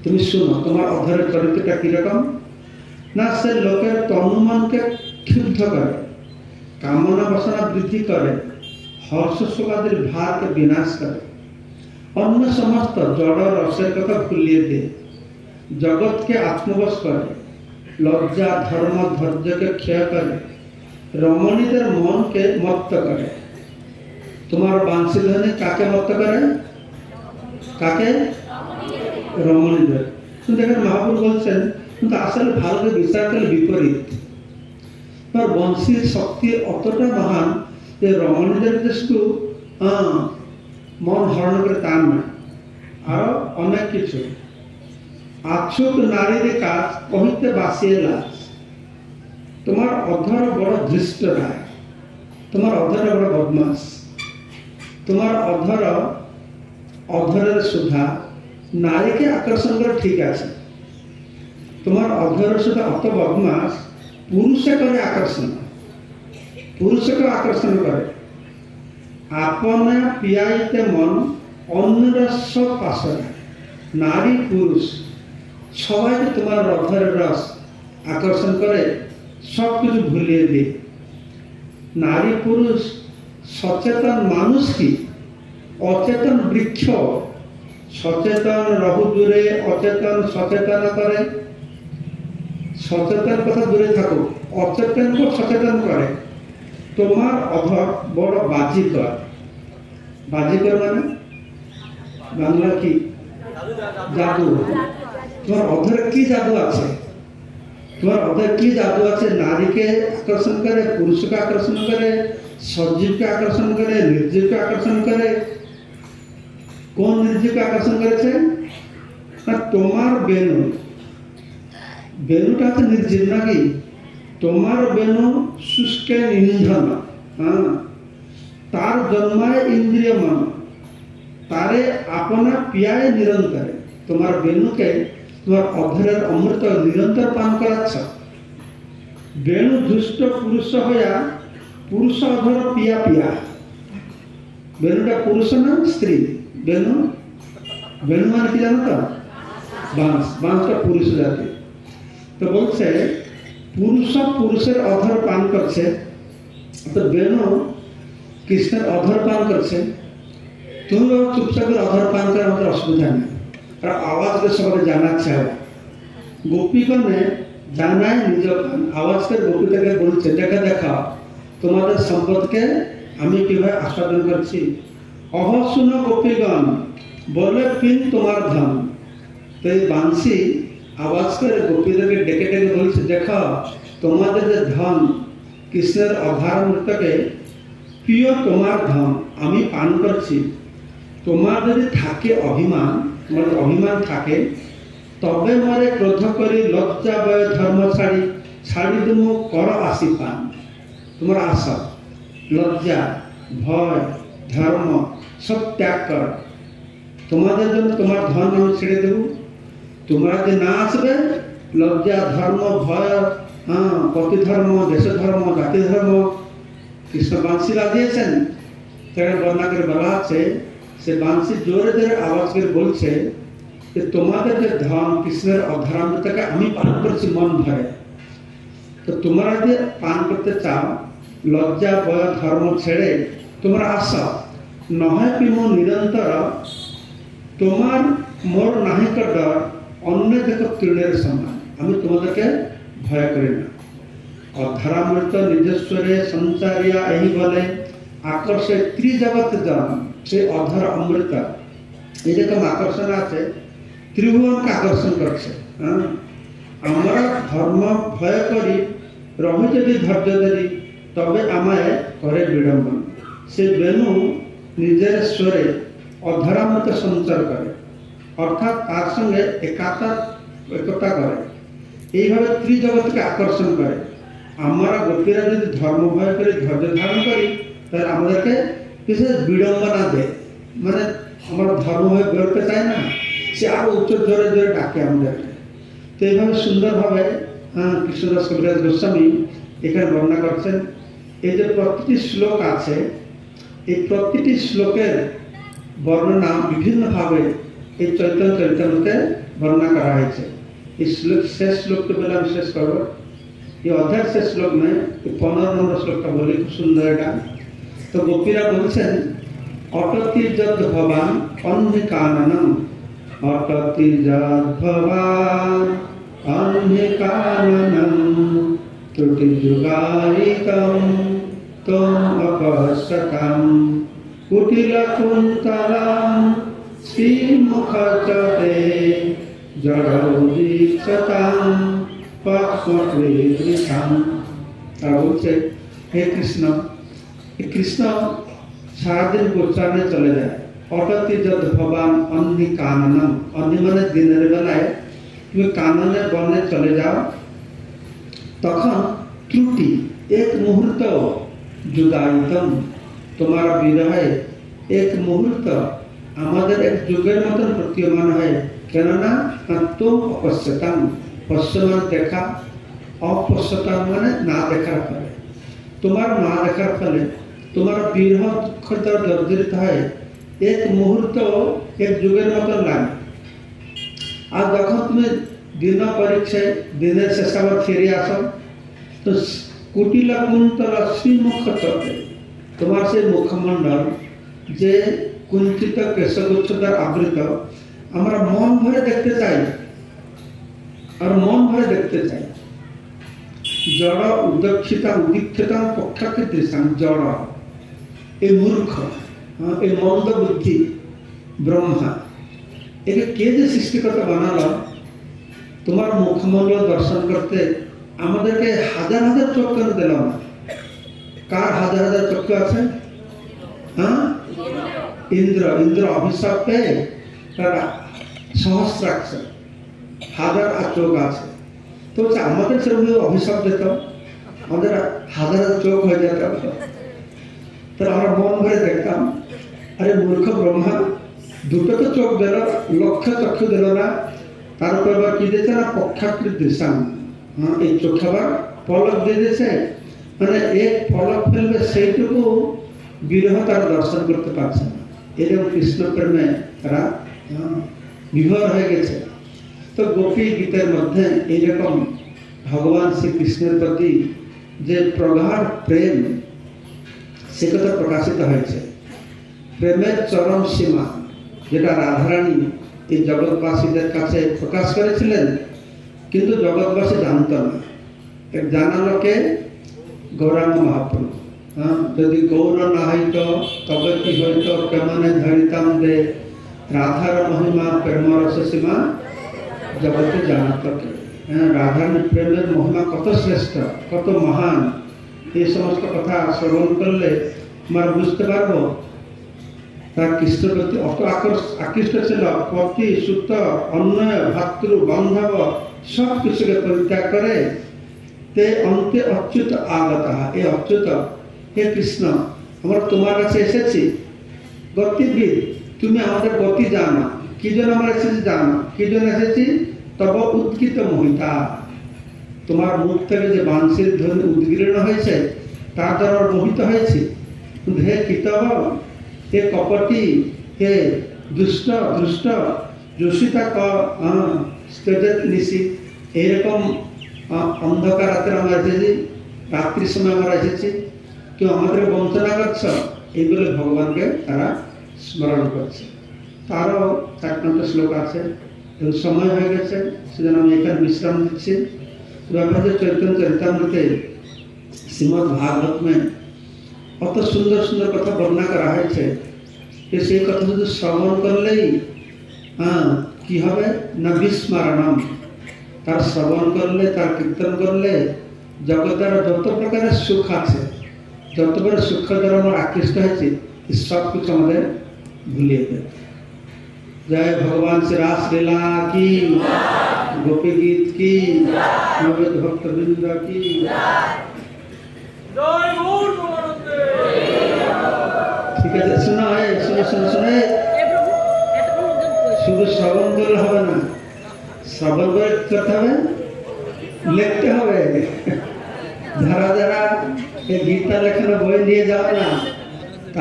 তুমি শুনো। তোমার অধরের চরিত্রটা কিরকম না, সে লোকের তনুমনকে ক্ষুব্ধ করে, কামনা বাসনা বৃদ্ধি করে, হর্ষ শোকাদির ভারকে বিনাশ করে, অন্য সমস্ত জড় রসের কথা ভুলিয়ে দিয়ে, জগৎকে আত্মবশ করে, লজ্জা ধর্ম ধৈর্যকে ক্ষয় করে, রমণীদের মনকে মত্ত করে। তোমার বাংশীধ্বনি কাকে মত্ত করে? কাকে? রমণীদের। কিন্তু এখানে মহাপ্রভু বলছেন, কিন্তু আসলে ভালো করে বিচার করলে বিপরীত। তার বংশীর শক্তি অতটা মহান যে রমণীদের শুধু মন হরণ করে তা নয়, আরো অনেক কিছু। আচ্ছুক নারীর কাজ কহিতে বাসিয়ে লাজ। তোমার অধর বড় ধৃষ্ট রায়, তোমার অধর বড় বদমাস। তোমার অধরের সুধা নারীকে আকর্ষণ করে, ঠিক আছে। তোমার অধরের সুধা অত বদমাস, পুরুষে করে আকর্ষণ, পুরুষকে আকর্ষণ করে। আপনা পিয়াইতে মন অন্যরস পাশনা। নারী পুরুষ সবাইকে তোমার অধরের রস আকর্ষণ করে, সব কিছু ভুলিয়ে দিয়ে। নারী পুরুষ সচেতন মানুষ কি অচেতন বৃক্ষ, সচেতন রহু দূরে, অচেতন সচেতন করে। সচেতন কথা দূরে থাকো, অচেতনকে সচেতন করে। তোমার অধর বড় বাজিকর। বাজিকর মানে বাংলা কি জাদু। তোমার অধরে কি জাদু আছে? তোমার অধরে কি জাদু আছে? নারীকে আকর্ষণ করে, পুরুষকে আকর্ষণ করে, সজীবকে আকর্ষণ করে, নির্জীবকে আকর্ষণ করে। কোন নির্জীবকে আকর্ষণ করেছে? না, তোমার বেনু। বেনুটা হচ্ছে নির্জীব নাকি? তোমার বেনু শুষ্ক ইন্ধন, হ্যাঁ, তার জন্মায় ইন্দ্রিয় মান, তারে আপনা পিয়ায় নিরন্তরে। তোমার বেনুকে তোমার অধরের অমৃত নিরন্তর পান করাচ্ছ। বেণু দুষ্ট পুরুষ হইয়া পুরুষ অধর পিয়া পিয়া। বেনুটা পুরুষ না স্ত্রী? বেনু, বেনু মানে কি জানো তো? বাঁশ। বাঁশটা পুরুষ জাতি। তো বলছে পুরুষ পুরুষের অধর পান করছে, তো বেনু কৃষ্ণের অধর পান করছে। তুমি চুপচাপ অধর পান করে আমাদের অসুবিধা নেই। আর আওয়াজ করে সবাই জানাচ্ছে। গোপীগণে জানায় নিজ পান, আওয়াজ করে গোপীদেরকে বলছে, দেখা দেখা তোমাদের সম্পদকে আমি কিভাবে আস্বাদন করছি। অহ শুন গোপীগণ, বলে পিন তোমার ধন। তো এই বাঁশি আওয়াজ করে গোপীদেরকে ডেকে ডেকে বলছে, দেখো তোমাদের যে ধন, কৃষ্ণের অধারামৃতকে প্রিয় তোমার ধন আমি পান করছি। তোমার যদি থাকে অভিমান, তোমার অভিমান থাকে, তবে মরে ক্রোধ করি লজ্জা বয় ধর্ম ছাড়ি, ছাড়ি তুমি কর আসি পান। তোমার আশা, লজ্জা, ভয়, ধর্ম সব ত্যাগ কর। তোমাদের জন্য তোমার ধন আমি ছেড়ে দেব। তোমরা যে না আসবে, লজ্জা, ধর্ম, ভয়, হ্যাঁ, পতি ধর্ম, দেশ ধর্ম, জাতি ধর্ম, কৃষ্ণ বাঁশি বাজিয়েছেন। সেখানে বর্ণনা করে বলা আছে, সে বাঁশি জোরে জোরে আওয়াজ করে বলছে যে তোমাদের যে ধন, কৃষ্ণের অধরামৃতকে আমি পান করছি মন ভরে। তো তোমরা যে পান করতে চাও, লজ্জা, ভয়, ধর্ম ছেড়ে তোমরা আসো। নহে পিমো নিরন্তর, তোমার মোর নাহিক ডর, অন্য দেখো তৃণের সমান। আমি তোমাদেরকে ভয় করি না। অধরামৃত নিজস্বরে সঞ্চারিয়া এই বলে আকর্ষে ত্রিজগৎ জন। সেই অধর অমৃত এরকম আকর্ষণ আছে, ত্রিভুবনকে আকর্ষণ করছে। হ্যাঁ, আমরা ধর্ম ভয় করি, রহি যদি ধৈর্য ধরি, তবে আমায় করে বিড়ম্বন। সে বেনু নিজের স্বরে অধরামৃত সঞ্চার করে, অর্থাৎ তার সঙ্গে একতা করে। এইভাবে ত্রিজগৎকে আকর্ষণ করে। আমরা গোপীরা যদি ধর্ম ভয় করি, ধৈর্য ধারণ করি, তাহলে আমাদেরকে বিশেষ বিড়ম্বনা দেয়। মানে আমরা ধর্ম ভয় বেরোতে চাই না, সে আরো উচ্চ জোরে জোরে ডাকে আমাদেরকে। তো এইভাবে সুন্দরভাবে কৃষ্ণদাস কবিরাজ গোস্বামী এখানে বর্ণনা করছেন। এই যে প্রতিটি শ্লোক আছে, এই প্রতিটি শ্লোকের বর্ণনা বিভিন্নভাবে এই চৈতন্য চরিতামৃতে বর্ণনা করা হয়েছে। এই শ্লোক শেষ শ্লোকটা বলে আমি শেষ করবো। এই অধ্যায়ের শেষ শ্লোক নয়, এই 15 নম্বর শ্লোকটা বলি, খুব সুন্দর এটা। তো গোপীরা বলছেন, অটতি যদ ভবান অন্ধিকাননম, অটতি যদ ভবান অন্ধিকাননম, ত্রুটি যুগায়িতম তম অপশ্যতাম, কুটিল কুন্তলম শ্রীমুখচতে জড়ৌদীক্ষতাম পক্ষ্মীদৃশাম। তারা বলছে, হে কৃষ্ণ, কৃষ্ণ সারাদিন গোচারণে চলে যায়। অটতি যদ ভবান অন্নি কাননম, অন্নি মানে দিনের বেলায় তুমি কাননে বনে চলে যাও, তখন ত্রুটি এক মুহূর্ত যুগায়িতম, তোমার বিরহে এক মুহূর্ত আমাদের এক যুগের মতন প্রতীয়মান হয়। কেননা তুম অপশ্যতাম, পশ্যমান দেখা, অপশ্যতাম মানে না দেখার ফলে, তোমার না দেখার ফলে তোমার বিরহ দুঃখ দ্বারা জর্জরিত হয়। এক মুহূর্ত এক যুগের মতন লাগে। আর যখন তুমি দিন পরীক্ষায় দিনের শেষে আবার ফিরে আসো, তো কুটিল কুন্তল শ্রীমুখ চটে, তোমার সেই মুখমণ্ডল যে কুঞ্চিত কেশগুচ্ছ দ্বারা আবৃত, আমরা মন ভরে দেখতে চাই, আর মন ভরে দেখতে চাই। জড় উদক্ষিতা উদীক্ষিতা পক্ষাকে দৃশ্যাং, জড় এই মূর্খ, এই মন্দ বুদ্ধি ব্রহ্মা, এটা কে যে সৃষ্টিকর্তা বানালো, তোমার মুখমণ্ডল দর্শন করতে আমাদেরকে হাজার হাজার চোখ কেন দিল না? কার হাজার হাজার চক্ষু আছে? হ্যাঁ, ইন্দ্র। ইন্দ্র অভিশাপ পেয়ে তার সহস্রাক্ষ হাজার চোখ আছে। তো আমাদের সেরকম অভিশাপ দিত, আমাদের হাজার হাজার চোখ হয়ে যেত। তো আমরা মন ভরে দেখতাম, আরে মূর্খ ব্রহ্মা, দুটো তো চোখ দিল, লক্ষ চক্ষু দিল না, তার উপর আবার কি দিয়েছে না পক্ষাকৃত দৃশ্যাম। হ্যাঁ, এই চোখ আবার পলক দিয়ে দিয়েছে, মানে এক পলক ফেলবে সেইটুকু বিরহ তারা দর্শন করতে পারছে না। এরকম কৃষ্ণ প্রেমে তারা বিভোর হয়ে গেছে। তো গোপী গীতের মধ্যে এইরকম ভগবান শ্রীকৃষ্ণের প্রতি যে প্রগাঢ় প্রেম, সে কথা প্রকাশিত হয়েছে। প্রেমের চরম সীমা যেটা রাধারানী এই জগৎবাসীদের কাছে প্রকাশ করেছিলেন, কিন্তু জগৎবাসী জানত না। জানালো কে? গৌরাঙ্গ মহাপ্রভু। হ্যাঁ, যদি গৌর না হইত তবে কি হইত, কেমনে ধরিতাম দে রাধার মহিমা প্রেমরস সীমা জগতে জানাত কে। হ্যাঁ, রাধার প্রেমের মহিমা কত শ্রেষ্ঠ, কত মহান, এই সমস্ত কথা শ্রবণ করলে আমরা বুঝতে পারবো তার কৃষ্ণের প্রতি অত আকৃষ্ট ছিল। পতি সুত অন্যয় ভাতৃ বান্ধব সব কিছুকে পরিত্যাগ করে তে অন্তে অচ্যুত আগত। এ অচ্যুত, হে কৃষ্ণ, আমরা তোমার কাছে এসেছি গতিবিদ, তুমি আমাদের গতি জানো। কি জন্য আমরা এসেছি জানো? কি জন্য এসেছি? তব উৎকৃত মোহিতা, তোমার মুখ থেকে যে বাঁশির ধ্বনি উদ্গীর্ণ হয়েছে তার দ্বারা মোহিত হয়েছি। হে কীতব, হে কপটি, হে দুষ্ট দুষ্ট যোশিতা স্তেজত নিশি। এইরকম অন্ধকার রাত্রে আমরা এসেছি, রাত্রির সময় আমরা এসেছি, কেউ আমাদের বঞ্চনা করছ, এইগুলো ভগবানকে তারা স্মরণ করছে। তারও 4-5টা শ্লোক আছে, এবং সময় হয়ে গেছে, সেজন্য আমি এখানে বিশ্রাম দিচ্ছি। ব্যাপারে চৈতন্য চরিতামৃতে শ্রীমদ্ ভাগবত में অত সুন্দর সুন্দর কথা বর্ণনা করা হয়েছে যে সেই কথা শুধু শ্রবণ করলেই কি হবে না বিস্মরণম। তার শ্রবণ করলে, তার কীর্তন করলে জগতের যত প্রকারের সুখ আছে, যত প্রকার সুখ দ্বারা আমরা আকৃষ্ট হয়েছি, সব কিছু আমাদের ভুলিয়ে দেবে। जय भगवान श्री रास लीला की, गोपी गीत की, नवद भक्त वृंद की। ठीक है, सुना है, सुने शुद्ध श्रवण करले হবে না, শ্রবণ করতে হবে, লিখতে হবে। যারা যারা এই গীতা লেখানো বই নিয়ে যাবে না,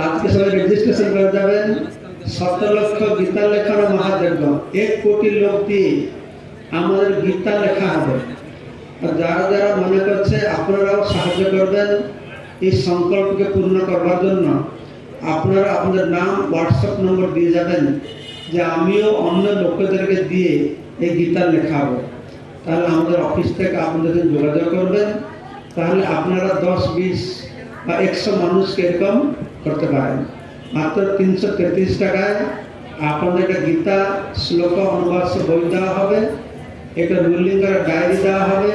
আজকে সবাই রেজিস্ট্রেশন করে যাবেন। 17 লক্ষ গীতা লেখানো মহাযজ্ঞ, 1 কোটি লোক দিয়ে আমাদের গীতা লেখা হবে। আর যারা যারা মনে করছে আপনারাও সাহায্য করবেন এই সংকল্পকে পূর্ণ করবার জন্য, আপনারা আপনাদের নাম হোয়াটসঅ্যাপ নম্বর দিয়ে যাবেন যে আমিও অন্য লোকদেরকে দিয়ে এই গীতা লেখা হবে। তাহলে আমাদের অফিস থেকে আপনাদের যোগাযোগ করবেন, তাহলে আপনারা 10, 20 বা 100 মানুষকে এরকম করতে পারেন। মাত্র 333 টাকায় আপনাদের একটা গীতা শ্লোক অনুবাদ বই দেওয়া হবে, একটা রুলিং করা ডায়েরি দেওয়া হবে,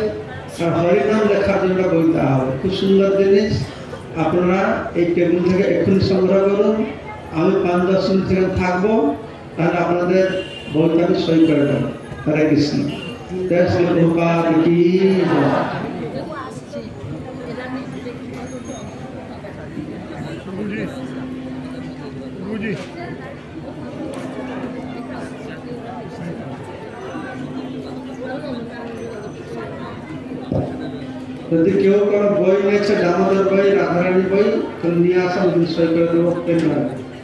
আর হরিনাম লেখার জন্য বই দেওয়া হবে। খুব সুন্দর জিনিস, আপনারা এই টেবিল থেকে এক্ষুনি সংগ্রহ করুন। আমি 5-10 মিনিট থেকে থাকবো, তাহলে আপনাদের বইটা আমি সই করে দেবো। হরে কৃষ্ণ। জয় শ্রী প্রভুপাদ কি জয়। যদি কেউ কোনো বই নিয়েছে, দামোদর বই, রাধারানী বই, তাহলে নিয়ে আসা, সই করে দেবো।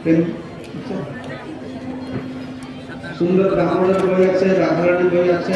পেন সুন্দর দামোদর বই আছে, রাধারানী বই আছে।